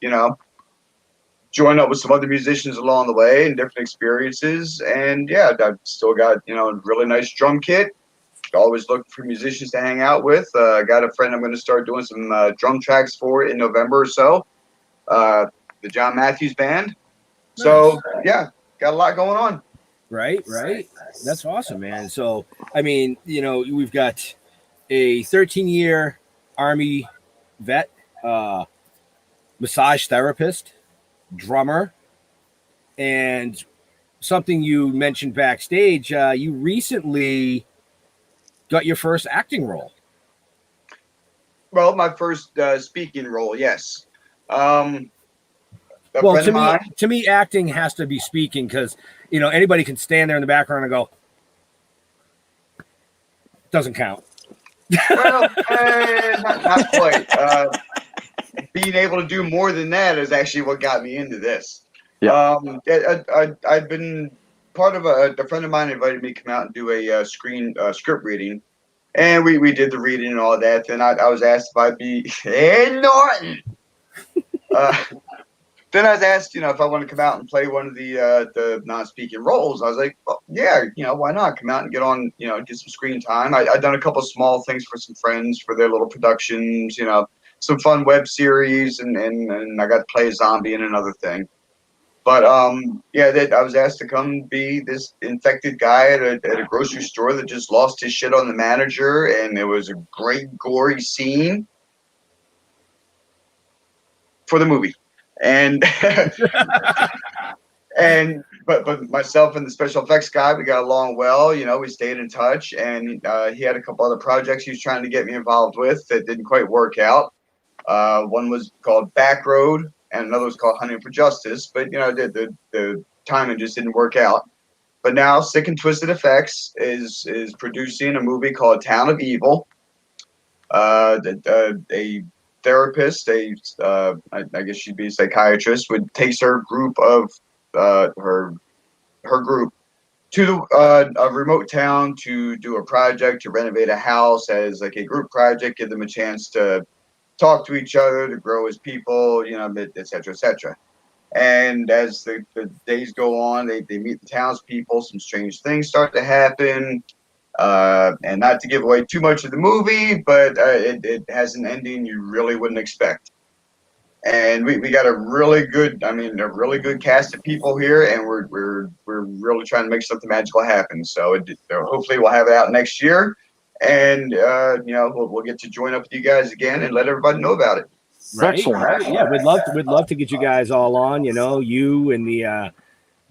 join up with some other musicians along the way and different experiences. And yeah, I've still got, a really nice drum kit. Always looking for musicians to hang out with. I got a friend I'm going to start doing some drum tracks for in November or so. The John Matthews Band. So yeah, got a lot going on. Right. That's awesome, man. So, I mean, we've got a 13-year Army vet, massage therapist, drummer, and something you mentioned backstage, you recently got your first acting role. Well, my first speaking role, yes. Well, to me, acting has to be speaking because, anybody can stand there in the background and go, doesn't count. Well, not quite. Being able to do more than that is actually what got me into this. Yeah. I've been part of a friend of mine invited me to come out and do a script reading. And we did the reading and all that. Then I was asked if I'd be in Norton. Then I was asked, if I want to come out and play one of the non-speaking roles. I was like, well, yeah, why not come out and get on, get some screen time. I've done a couple of small things for some friends for their little productions, some fun web series, and I got to play a zombie in another thing. But I was asked to come be this infected guy at a grocery store that just lost his shit on the manager, and it was a great gory scene for the movie. And but myself and the special effects guy, we got along well. We stayed in touch, and he had a couple other projects he was trying to get me involved with that didn't quite work out. One was called Back Road, and another was called Hunting for Justice. But the timing just didn't work out. But now Sick and Twisted Effects is producing a movie called Town of Evil. A therapist, I guess she'd be a psychiatrist, takes her group of her group to a remote town to do a project, to renovate a house as like a group project, give them a chance to talk to each other, to grow as people, et cetera, et cetera. And as the days go on, they meet the townspeople, some strange things start to happen. And not to give away too much of the movie, but it has an ending you really wouldn't expect. And we got a really good cast of people here, and we're really trying to make something magical happen. So hopefully we'll have it out next year, and we'll get to join up with you guys again and let everybody know about it. Right? Excellent. Yeah, we'd love to get you guys all on. You and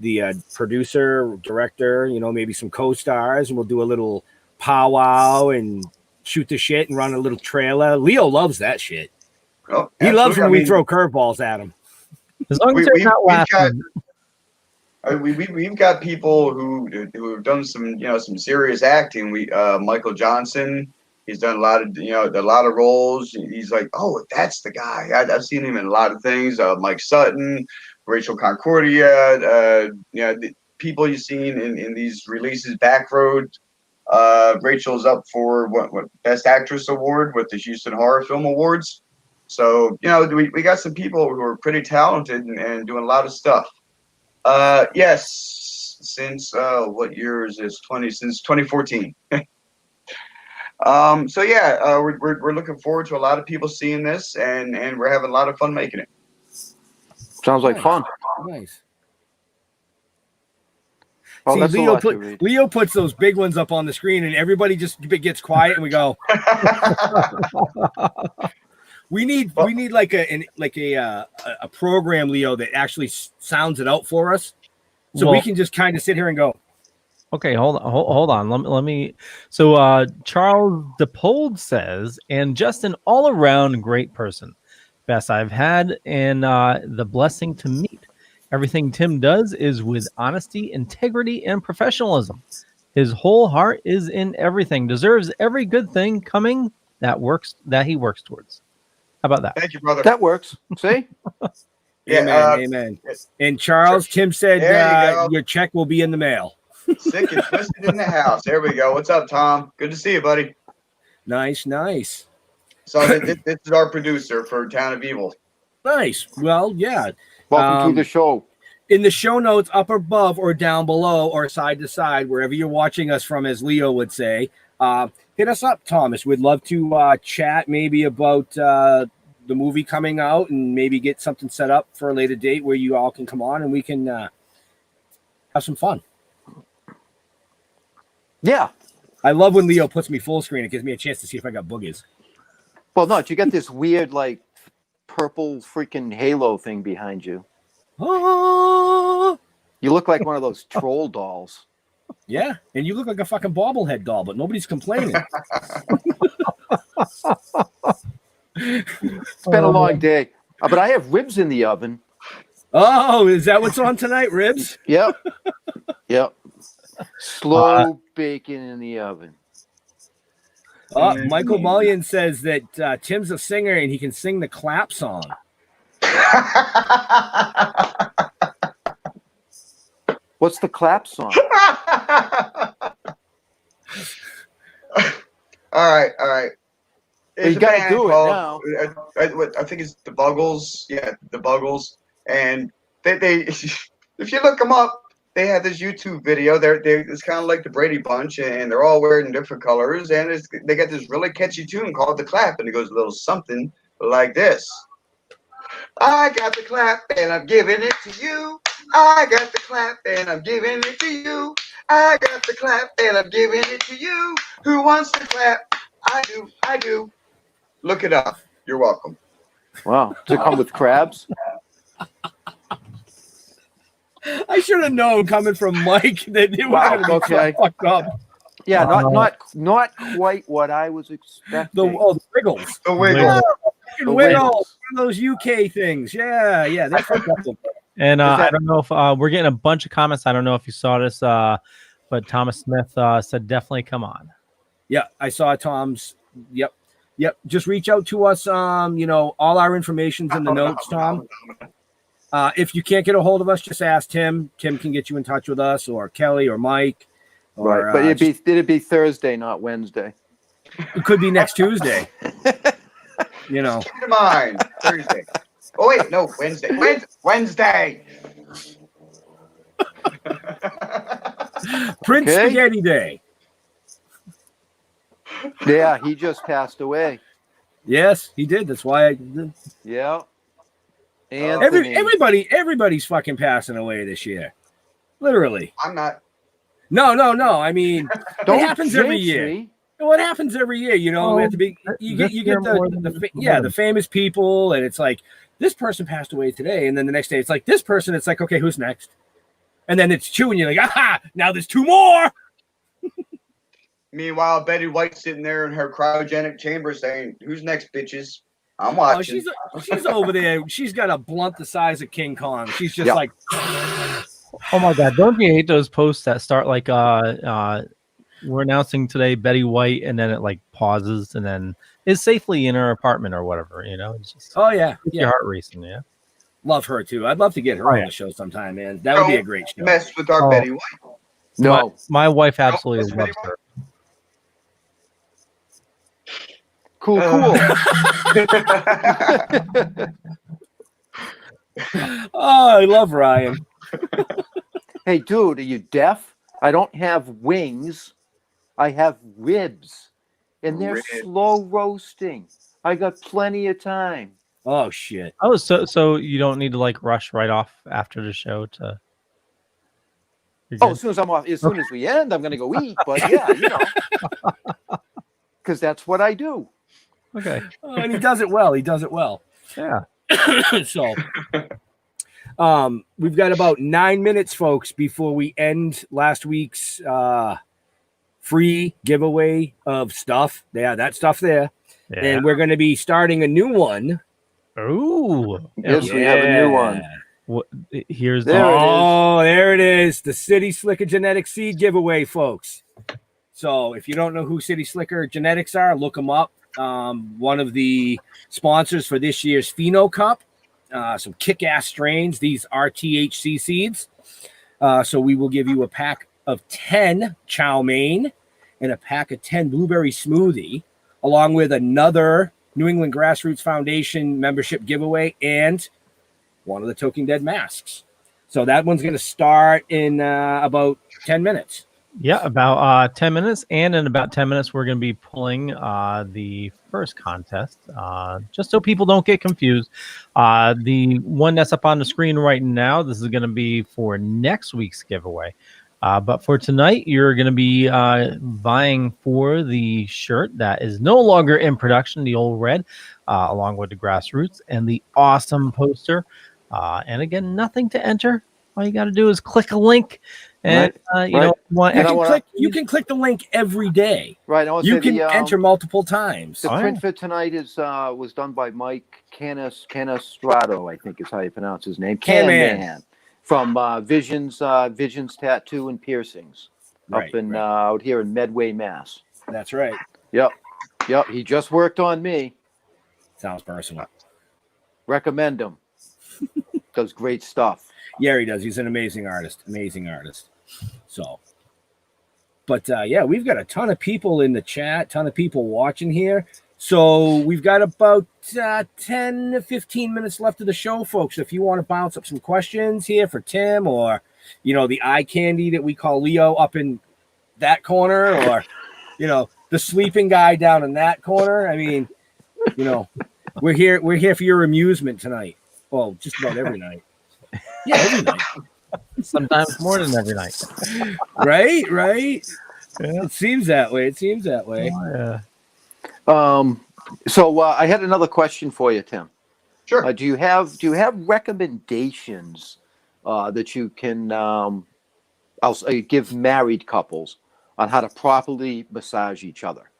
the producer, director, maybe some co-stars, and we'll do a little powwow and shoot the shit and run a little trailer. Leo loves that shit. Oh, he loves when we throw curveballs at him. As long as they're not laughing. We've got people who have done some serious acting. Michael Johnson, he's done a lot of roles. He's like, oh, that's the guy. I've seen him in a lot of things. Mike Sutton, Rachel Concordia, the people you've seen in these releases. Backroad. Rachel's up for what Best Actress award with the Houston Horror Film Awards. So we got some people who are pretty talented and doing a lot of stuff. Yes, since what year is this? Since 2014. So yeah, we're looking forward to a lot of people seeing this, and we're having a lot of fun making it. Sounds like fun. Nice. Oh, See, Leo puts those big ones up on the screen, and everybody just gets quiet, and we go. We need like a program, Leo, that actually sounds it out for us, so we can just kind of sit here and go. Okay, hold on. Let me. So Charles DePold says, and just an all-around great person, best I've had, and the blessing to meet. Everything Tim does is with honesty, integrity, and professionalism. His whole heart is in everything. Deserves every good thing coming that he works towards. How about that? Thank you, brother. That works. See? Yeah, amen. And Charles, Tim said your check will be in the mail. Sick and twisted in the house. There we go. What's up, Tom? Good to see you, buddy. Nice. So this is our producer for Town of Evil. Nice. Well, yeah. Welcome to the show. In the show notes, up above or down below or side to side, wherever you're watching us from, as Leo would say, hit us up, Thomas. We'd love to chat maybe about the movie coming out and maybe get something set up for a later date where you all can come on and we can have some fun. Yeah. I love when Leo puts me full screen. It gives me a chance to see if I got boogers. Well, no, you get this weird, like, purple freaking halo thing behind you. Ah! You look like one of those troll dolls. Yeah, and you look like a fucking bobblehead doll, but nobody's complaining. It's been a long day. But I have ribs in the oven. Oh, is that what's on tonight? Ribs? Yep. Slow bacon in the oven. Michael Mullion says that Tim's a singer and he can sing the clap song. What's the clap song? All right. You got to do it now. I think it's the Buggles. Yeah, the Buggles. And they if you look them up, they have this YouTube video. It's kind of like the Brady Bunch, and they're all wearing different colors. And they got this really catchy tune called The Clap, and it goes a little something like this. I got the clap, and I'm giving it to you. I got the clap, and I'm giving it to you. I got the clap, and I'm giving it to you. Who wants to clap? I do. Look it up. You're welcome. Wow. Does it come with crabs? I should have known coming from Mike that it was going to be fucked up. Yeah, not quite what I was expecting. The Wiggles. The Wiggles. The Wiggles. One of those UK things. Yeah. They're fucked up. And I don't know if we're getting a bunch of comments. I don't know if you saw this, but Thomas Smith said definitely come on. Yeah, I saw Tom's. Yep. Just reach out to us. All our information's in the notes, Tom. If you can't get a hold of us, just ask Tim. Tim can get you in touch with us, or Kelly, or Mike. Or, right, but it'd be Thursday, not Wednesday. It could be next Tuesday. You know. Keep in mind, Thursday. Oh wait, no, Wednesday. Wednesday. Prince Spaghetti Day. Yeah, he just passed away. Yes, he did. That's why I did. Yeah. And everybody's fucking passing away this year. Literally. I'm not. No. I mean, it happens every year. Me. Well, it happens every year. You know, at the big, you get the famous people, and it's like this person passed away today, and then the next day it's like this person. It's like, okay, who's next? And then it's two, and you're like, aha! Now there's two more. Meanwhile, Betty White's sitting there in her cryogenic chamber saying, "Who's next, bitches? I'm watching." She's over there. She's got a blunt the size of King Kong. She's just like, oh my God! Don't you hate those posts that start like, we're announcing today Betty White, and then it like pauses, and then is safely in her apartment or whatever. You know, it's just your heart racing. Yeah, love her too. I'd love to get her on the show sometime, man. That would be a great show. Mess with our Betty White. No, my wife absolutely loves her. Cool. Oh, I love Ryan. Hey, dude, are you deaf? I don't have wings. I have ribs, and they're slow roasting. I got plenty of time. Oh shit! Oh, so you don't need to like rush right off after the show to. Oh, as soon as I'm off, as soon as we end, I'm gonna go eat. But yeah, you know, because that's what I do. Okay. And he does it well. Yeah. So, we've got about 9 minutes, folks, before we end last week's free giveaway of stuff. Yeah, that stuff there. Yeah. And we're going to be starting a new one. Oh, yes, we have a new one. There it is. The City Slicker Genetic Seed giveaway, folks. So if you don't know who City Slicker Genetics are, look them up. One of the sponsors for this year's Pheno Cup. Some kick-ass strains. These are THC seeds. So we will give you a pack of 10 chow mein and a pack of 10 blueberry smoothie, along with another New England Grassroots Foundation membership giveaway and one of the Toking Dead masks. So that one's going to start in about 10 minutes. Yeah, about 10 minutes. And in about 10 minutes, we're going to be pulling the first contest, just so people don't get confused. The one that's up on the screen right now, this is going to be for next week's giveaway. But for tonight, you're going to be vying for the shirt that is no longer in production, the old red, along with the Grassroots and the awesome poster. And again, nothing to enter. All you got to do is click a link. And you can click the link every day. Right. You can enter multiple times. The print for tonight was done by Mike Canistrato, I think is how you pronounce his name. Can-Man. From Visions Tattoo and Piercings out here in Medway, Mass. That's right. Yep. He just worked on me. Sounds personal. Recommend him. Does great stuff. Yeah, he does. He's an amazing artist. So, but yeah, we've got a ton of people in the chat, ton of people watching here. So we've got about 10 to 15 minutes left of the show, folks. If you want to bounce up some questions here for Tim, or, you know, the eye candy that we call Leo up in that corner, or, you know, the sleeping guy down in that corner. I mean, you know, we're here for your amusement tonight. Well, just about every night. Yeah, every night. Sometimes more than every night. Right? Yeah. It seems that way. Oh, yeah. So I had another question for you, Tim. Sure. Do you have recommendations that you can give married couples on how to properly massage each other?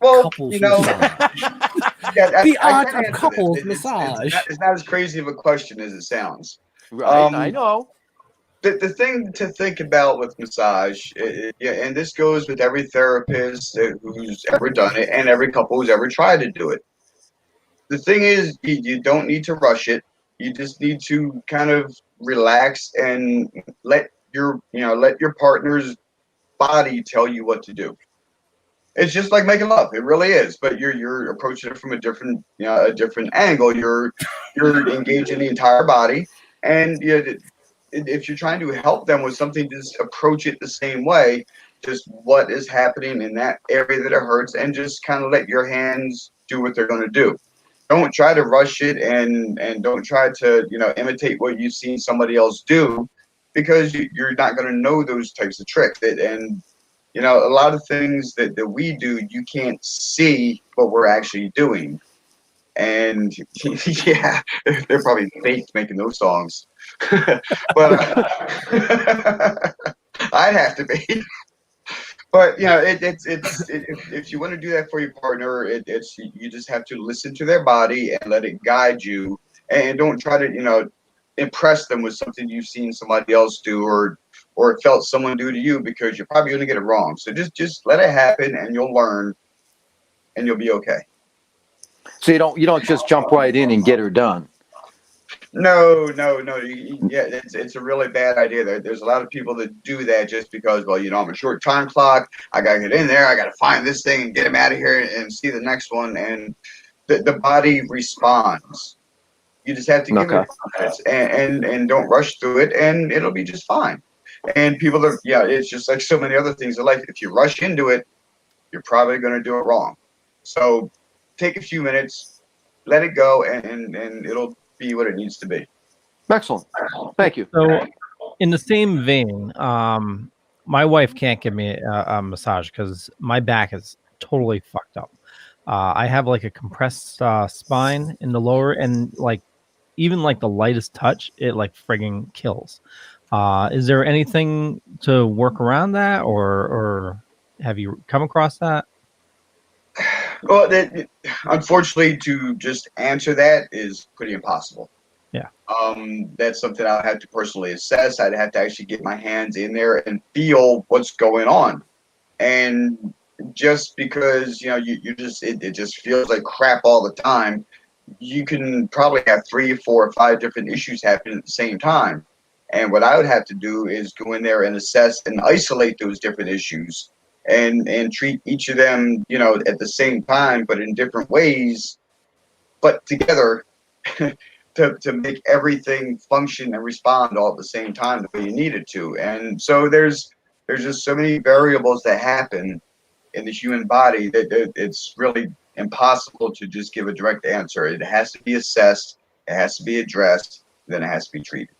Well, couples you know, the art of couples massage. It's not as crazy of a question as it sounds. Right, I know. The thing to think about with massage, and this goes with every therapist who's ever done it and every couple who's ever tried to do it. the thing is, you don't need to rush it. You just need to kind of relax and let your partner's body tell you what to do. It's just like making love. It really is. But you're approaching it from a different angle. You're engaging the entire body, and if you're trying to help them with something, just approach it the same way. Just what is happening in that area that it hurts, and just kind of let your hands do what they're going to do. Don't try to rush it, and don't try to imitate what you've seen somebody else do, because you're not going to know those types of tricks. And a lot of things that we do, you can't see what we're actually doing. And yeah, they're probably fake making those songs, but I'd have to be. But if you want to do that for your partner, you just have to listen to their body and let it guide you, and don't try to impress them with something you've seen somebody else do or felt someone do to you, because you're probably going to get it wrong. So just let it happen, and you'll learn, and you'll be okay. So you don't just jump right in and get her done. No. It's a really bad idea. There's a lot of people that do that just because, well, I'm a short time clock. I got to get in there. I got to find this thing and get him out of here and see the next one. And the body responds. You just have to give it confidence and don't rush through it, and it'll be just fine. And people it's just like so many other things in life. If you rush into it, you're probably going to do it wrong. So take a few minutes, let it go, and it'll be what it needs to be. Excellent. Thank you. So, in the same vein, my wife can't give me a massage because my back is totally fucked up. I have like a compressed spine in the lower, and even the lightest touch, it frigging kills. Is there anything to work around that, or have you come across that? Well, unfortunately, to just answer that is pretty impossible. Yeah. That's something I'll have to personally assess. I'd have to actually get my hands in there and feel what's going on. And just because it just feels like crap all the time, you can probably have 3, 4, or 5 different issues happening at the same time. And what I would have to do is go in there and assess and isolate those different issues, and treat each of them, at the same time, but in different ways, but together to make everything function and respond all at the same time the way you need it to. And so there's just so many variables that happen in the human body that it's really impossible to just give a direct answer. It has to be assessed, it has to be addressed, then it has to be treated.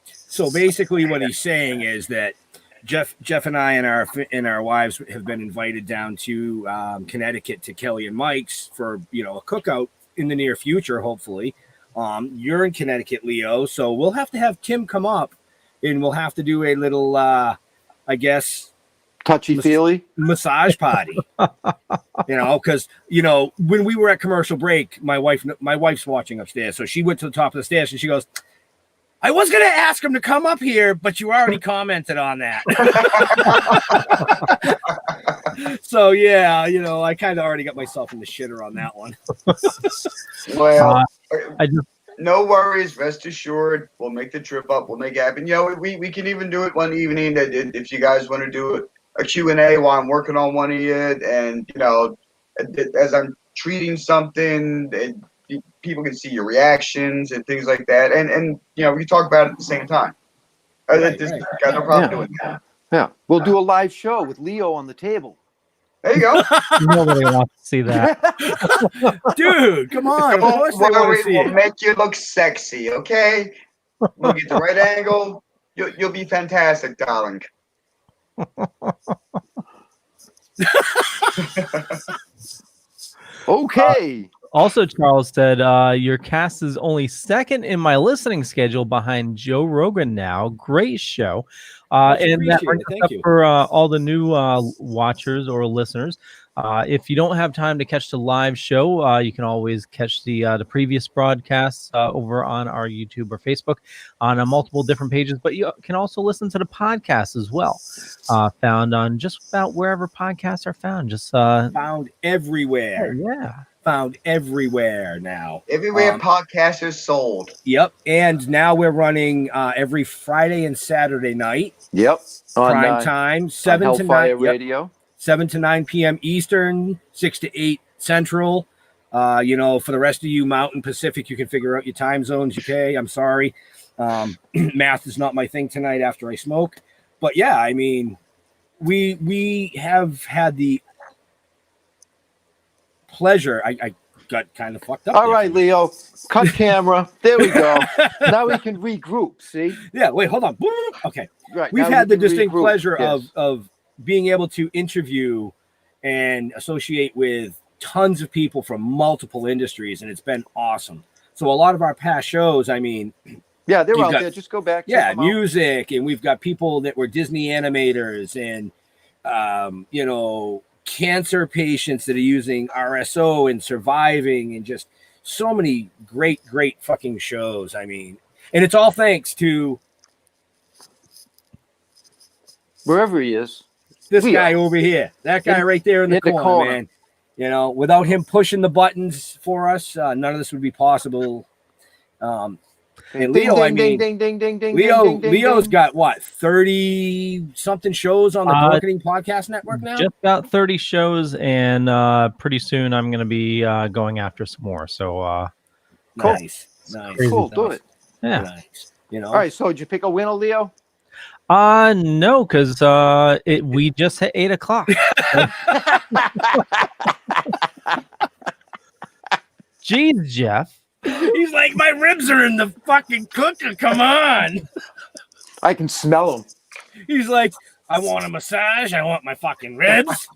So basically what he's saying is that Jeff and I and our wives have been invited down to Connecticut to Kelly and Mike's for a cookout in the near future, hopefully. You're in Connecticut, Leo, so we'll have to have Tim come up, and we'll have to do a little I guess touchy-feely massage party. Because when we were at commercial break, my wife's watching upstairs, so she went to the top of the stairs and she goes, I was going to ask him to come up here, but you already commented on that. So, yeah, I kind of already got myself in the shitter on that one. Well, no worries. Rest assured, we'll make the trip up. We'll make it happen. We can even do it one evening if you guys want to do a Q&A while I'm working on one of you. And, as I'm treating something, people can see your reactions and things like that, and we talk about it at the same time. Got no problem doing that. Yeah, we'll do a live show with Leo on the table. There you go. Nobody wants to see that, dude. Come on, we'll make you look sexy. Okay, we'll get the right angle. You'll be fantastic, darling. Okay. Also, Charles said, your cast is only second in my listening schedule behind Joe Rogan now. Great show. And that brings us up for all the new watchers or listeners. If you don't have time to catch the live show, you can always catch the previous broadcasts over on our YouTube or Facebook on multiple different pages. But you can also listen to the podcast as well, found on just about wherever podcasts are found. Just found everywhere. Yeah. Found everywhere now. Everywhere podcasts are sold. Yep. And now we're running every Friday and Saturday night. Yep. Prime time, 7 to 9 Radio. 7 to 9 p.m. Eastern, 6 to 8 Central. For the rest of you Mountain Pacific, you can figure out your time zones. UK, I'm sorry. Math is not my thing tonight after I smoke. But yeah, I mean, we have had the pleasure. I got kind of fucked up. All right, Leo, cut camera. There we go. Now we can regroup. See? Yeah. Wait, hold on. Okay. Right. We've had the distinct pleasure yes. of being able to interview and associate with tons of people from multiple industries, and it's been awesome. So a lot of our past shows, I mean, yeah, they're out there. Just go back. Yeah, music, and we've got people that were Disney animators, and cancer patients that are using RSO and surviving, and just so many great fucking shows. I mean, and it's all thanks to wherever he is. This guy over here, that guy right there in the corner, man. Without him pushing the buttons for us, none of this would be possible. And Leo, Leo's got what, 30 something shows on the Dorkening Podcast Network now? Just about 30 shows, and pretty soon I'm going to be going after some more. So nice. Cool, do it. Yeah. Nice. All right, so did you pick a winner, Leo? No, because we just hit 8 o'clock. Jeez, Jeff. He's like, my ribs are in the fucking cooker. Come on. I can smell them. He's like, I want a massage. I want my fucking ribs.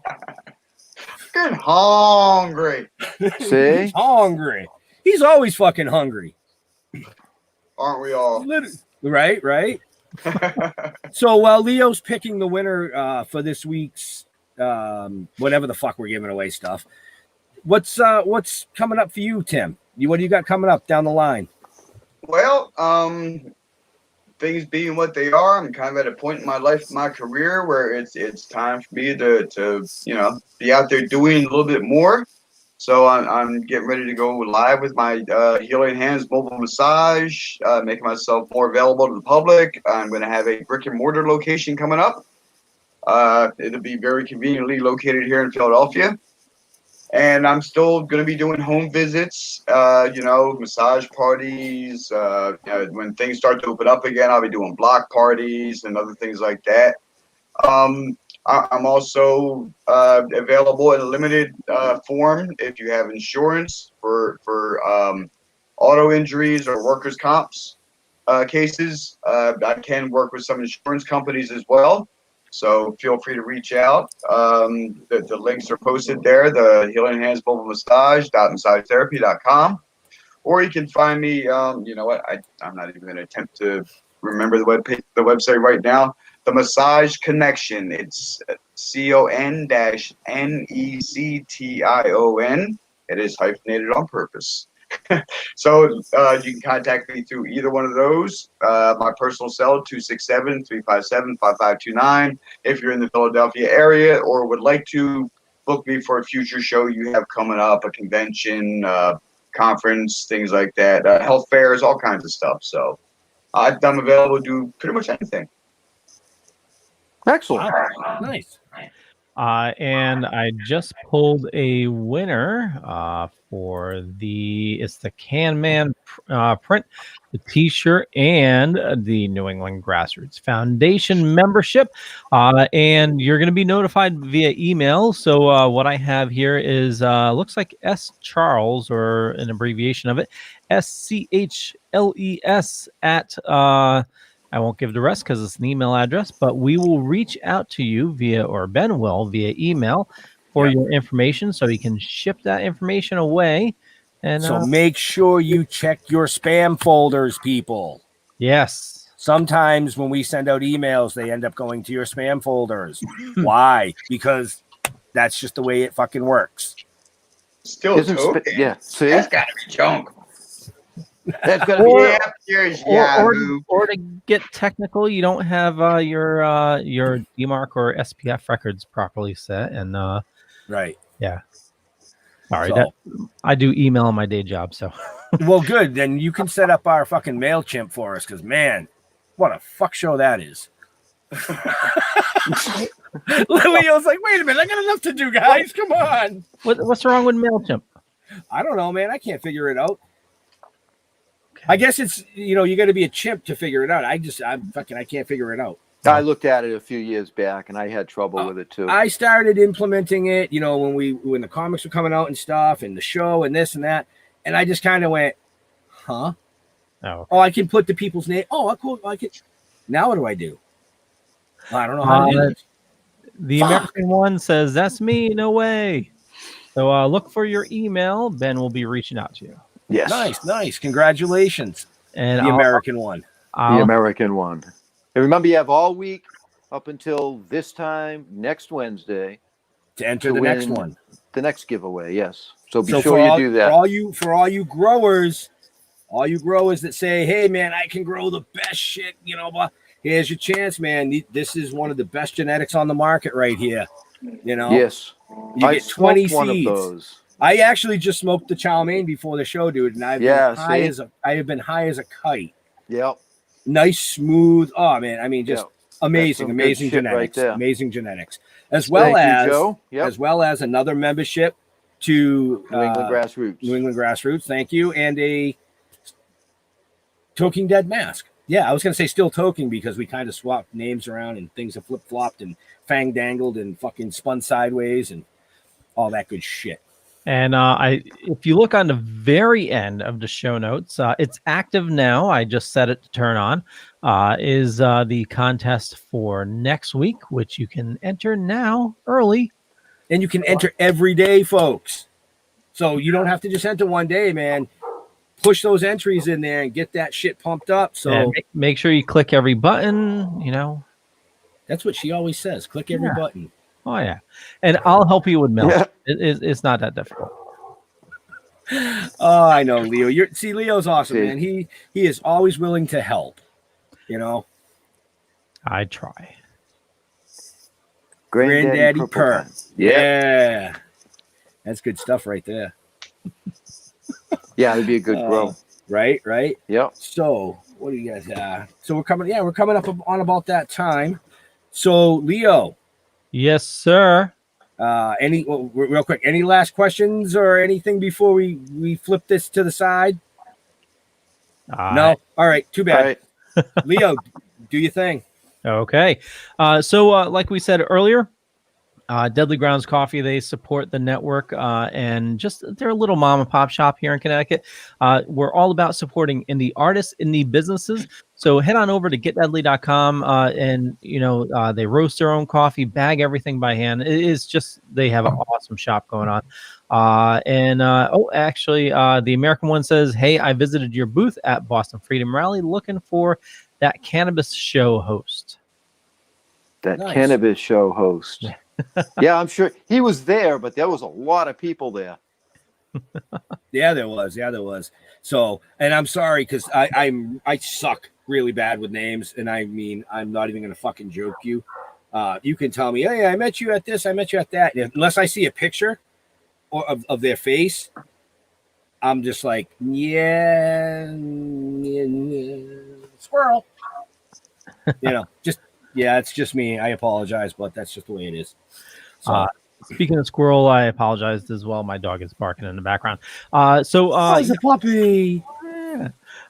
Good hungry. See? He's hungry. He's always fucking hungry. Aren't we all? Right. So while Leo's picking the winner for this week's whatever the fuck we're giving away stuff, what's coming up for you, Tim? What do you got coming up down the line? Well, things being what they are, I'm kind of at a point in my life, my career, where it's time for me to be out there doing a little bit more. So I'm getting ready to go live with my Healing Hands mobile massage, making myself more available to the public. I'm going to have a brick and mortar location coming up. It'll be very conveniently located here in Philadelphia. And I'm still going to be doing home visits, massage parties. When things start to open up again, I'll be doing block parties and other things like that. I'm also available in a limited form if you have insurance for auto injuries or workers' comps cases. I can work with some insurance companies as well. So feel free to reach out. The links are posted there, the Healing Hands Mobile Massage.massagetherapy.com. Or you can find me, I'm not even going to attempt to remember the website right now. The Massage Connection. It's CON-NECTION. It is hyphenated on purpose. So you can contact me through either one of those. My personal cell, 267-357-5529. If you're in the Philadelphia area or would like to book me for a future show you have coming up, a convention, conference, things like that, health fairs, all kinds of stuff. So I'm available to do pretty much anything. Excellent. Wow. Nice. And I just pulled a winner for the Can Man print, the T-shirt, and the New England Grassroots Foundation membership. And you're going to be notified via email. So what I have here is looks like S Charles, or an abbreviation of it, SCHLES at I won't give the rest because it's an email address, but we will reach out to you Ben will via email for your information, so you can ship that information away. And so make sure you check your spam folders, people. Yes. Sometimes when we send out emails, they end up going to your spam folders. Why? Because That's just the way it fucking works. Still toking. Yeah, see? That's got to be junk. That's got to be. Here's Or Yahoo. to get technical, you don't have your DMARC or SPF records properly set, and right. Yeah. Sorry, So- I do email on my day job, so. Well, good. Then you can set up our fucking MailChimp for us, because man, what a fuck show that is. Leo's like, wait a minute, I got enough to do, guys. Come on. What's wrong with MailChimp? I don't know, man. I can't figure it out. I guess it's, you got to be a chimp to figure it out. I can't figure it out. I looked at it a few years back, and I had trouble with it too. I started implementing it, when the comics were coming out and stuff, and the show and this and that, and I just kind of went, huh? Oh, I can put the people's name. Oh, cool. I can. Now what do I do? I don't know how to do it. The American one says, that's me, no way. So look for your email. Ben will be reaching out to you. Yes. Nice. Congratulations. And the American one. The American one. And remember, you have all week up until this time next Wednesday to enter the next one. The next giveaway, yes. So be sure you do that. For all you growers that say, hey man, I can grow the best shit, here's your chance, man. This is one of the best genetics on the market right here. Yes. You get 20 seeds. One of those. I actually just smoked the chow mein before the show, dude, and I have been high as a kite. Yep. Nice, smooth. Oh man, I mean, just amazing genetics. Right, amazing genetics. As well as another membership to New England Grassroots. Thank you, and a Toking DEAD mask. Yeah, I was going to say still toking because we kind of swapped names around and things have flip flopped and fang dangled and fucking spun sideways and all that good shit. And if you look on the very end of the show notes, it's active now. I just set it to turn on. Is the contest for next week, which you can enter now early. And you can enter every day, folks. So you don't have to just enter one day, man. Push those entries in there and get that shit pumped up. So make sure you click every button, That's what she always says. Click every button. Oh, yeah. And I'll help you with mail. Yeah. It's not that difficult. Oh, I know, Leo. Leo's awesome, man. He is always willing to help. I try. Granddaddy Purr. Yeah. That's good stuff right there. Yeah, it'd be a good grow. Right? Yep. So, what do you guys have? So we're coming up on about that time. So, Leo. Yes, sir. Real quick, any last questions or anything before we flip this to the side? No? All right, too bad. All right. Leo, do your thing. Okay. So like we said earlier, Deadly Grounds Coffee, they support the network and just they're a little mom and pop shop here in Connecticut. We're all about supporting indie artists, indie businesses. So head on over to getdeadly.com and, they roast their own coffee, bag everything by hand. It is just, they have an awesome shop going on. The American one says, hey, I visited your booth at Boston Freedom Rally looking for that cannabis show host. Cannabis show host. Yeah, I'm sure he was there, but there was a lot of people there. Yeah, there was. So, and I'm sorry because I suck really bad with names, and I mean I'm not even gonna fucking joke you. You can tell me, hey, I met you at this, I met you at that. And unless I see a picture of their face, I'm just like, yeah, squirrel. It's just me. I apologize, but that's just the way it is. So, speaking of squirrel, I apologized as well. My dog is barking in the background. He's a puppy.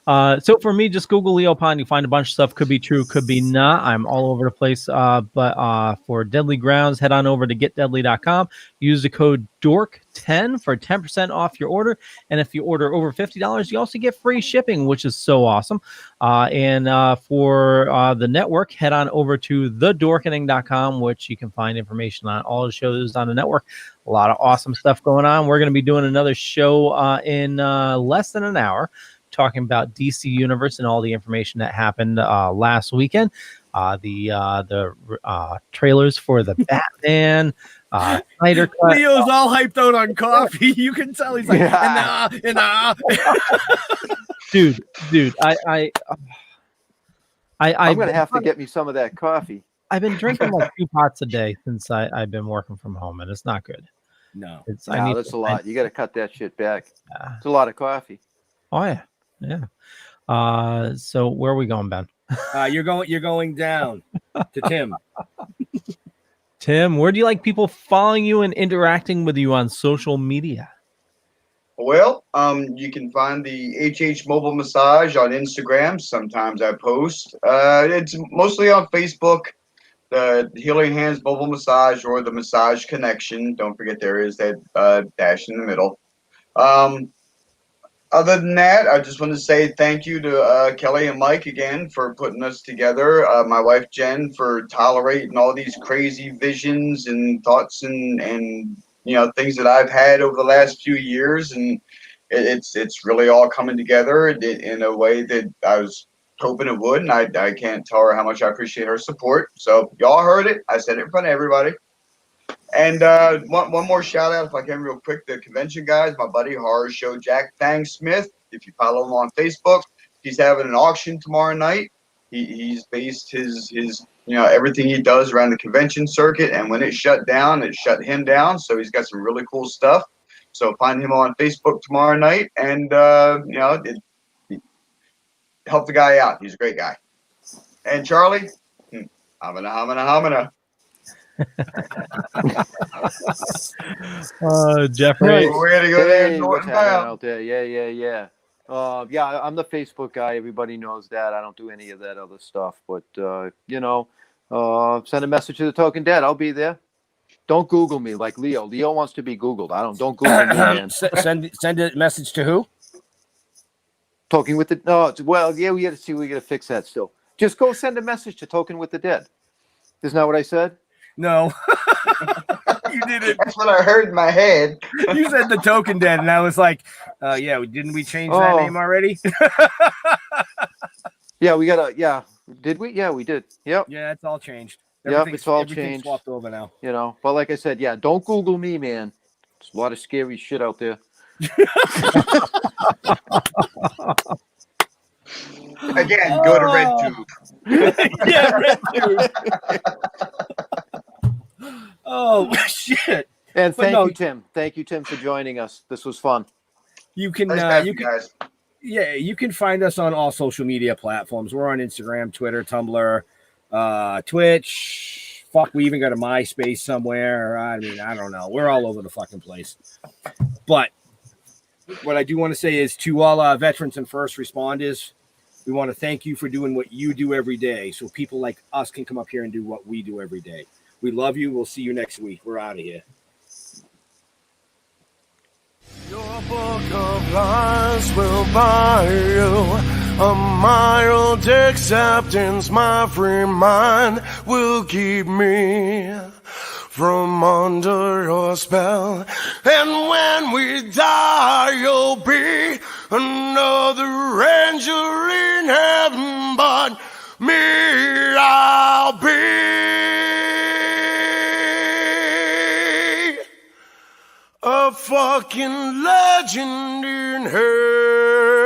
So for me, just Google Leo Pond. You find a bunch of stuff. Could be true, could be not. I'm all over the place. But for Deadly Grounds, head on over to getdeadly.com. Use the code DORK10 for 10% off your order. And if you order over $50, you also get free shipping, which is so awesome. And for the network, head on over to thedorkening.com, which you can find information on all the shows on the network. A lot of awesome stuff going on. We're going to be doing another show in less than an hour, talking about DC Universe and all the information that happened last weekend. The trailers for the Batman, Snyder Cut. Leo's all hyped out on coffee. You can tell he's like, dude. I'm gonna have to get me some of that coffee. I've been drinking like 2 pots a day since I've been working from home, and it's not good. No, that's a lot. You got to cut that shit back. It's a lot of coffee. Oh yeah. So where are we going, Ben? You're going down to Tim. Tim, where do you like people following you and interacting with you on social media? Well, you can find the HH Mobile Massage on Instagram. Sometimes I post. It's mostly on Facebook. The Healing Hands Mobile Massage or the Massage Connection. Don't forget there is that dash in the middle. Other than that, I just want to say thank you to Kelly and Mike again for putting us together. My wife Jen for tolerating all these crazy visions and thoughts and things that I've had over the last few years, and it's really all coming together in a way that I was hoping it would, and I can't tell her how much I appreciate her support. So y'all heard it. I said it in front of everybody. And one more shout out, if I can, real quick. The convention guys, my buddy Horror Show Jack Thang Smith. If you follow him on Facebook, he's having an auction tomorrow night. He's based his everything he does around the convention circuit, and when it shut down, it shut him down. So he's got some really cool stuff. So find him on Facebook tomorrow night, and help the guy out. He's a great guy. And Charlie, hamina. Jeffrey, we're gonna go there and what's happening out there? Yeah. I'm the Facebook guy. Everybody knows that. I don't do any of that other stuff. But send a message to the Toking DEAD. I'll be there. Don't Google me like Leo. Leo wants to be Googled. Don't Google me, man. Send a message to who? Talking with the we got to fix that still. Just go send a message to Toking with the Dead. Isn't that what I said? No. You didn't. That's what I heard in my head. You said the Toking DEAD, and I was like, didn't we change that name already? Did we? Yeah, we did. Yep. Yeah, it's all changed. It's all changed. Swapped over now. But like I said, don't Google me, man. There's a lot of scary shit out there. Again, go to RedTube. Yeah, RedTube. Oh shit! And thank you, Tim. Thank you, Tim, for joining us. This was fun. You can guys. Yeah, you can find us on all social media platforms. We're on Instagram, Twitter, Tumblr, Twitch. Fuck, we even got a MySpace somewhere. I mean, I don't know. We're all over the fucking place. But what I do want to say is to all veterans and first responders, we want to thank you for doing what you do every day, so people like us can come up here and do what we do every day. We love you. We'll see you next week. We're out of here. Your book of lies will buy you a mild acceptance. My free mind will keep me from under your spell. And when we die, you'll be another angel in heaven, but me, I'll be a fucking legend in hell.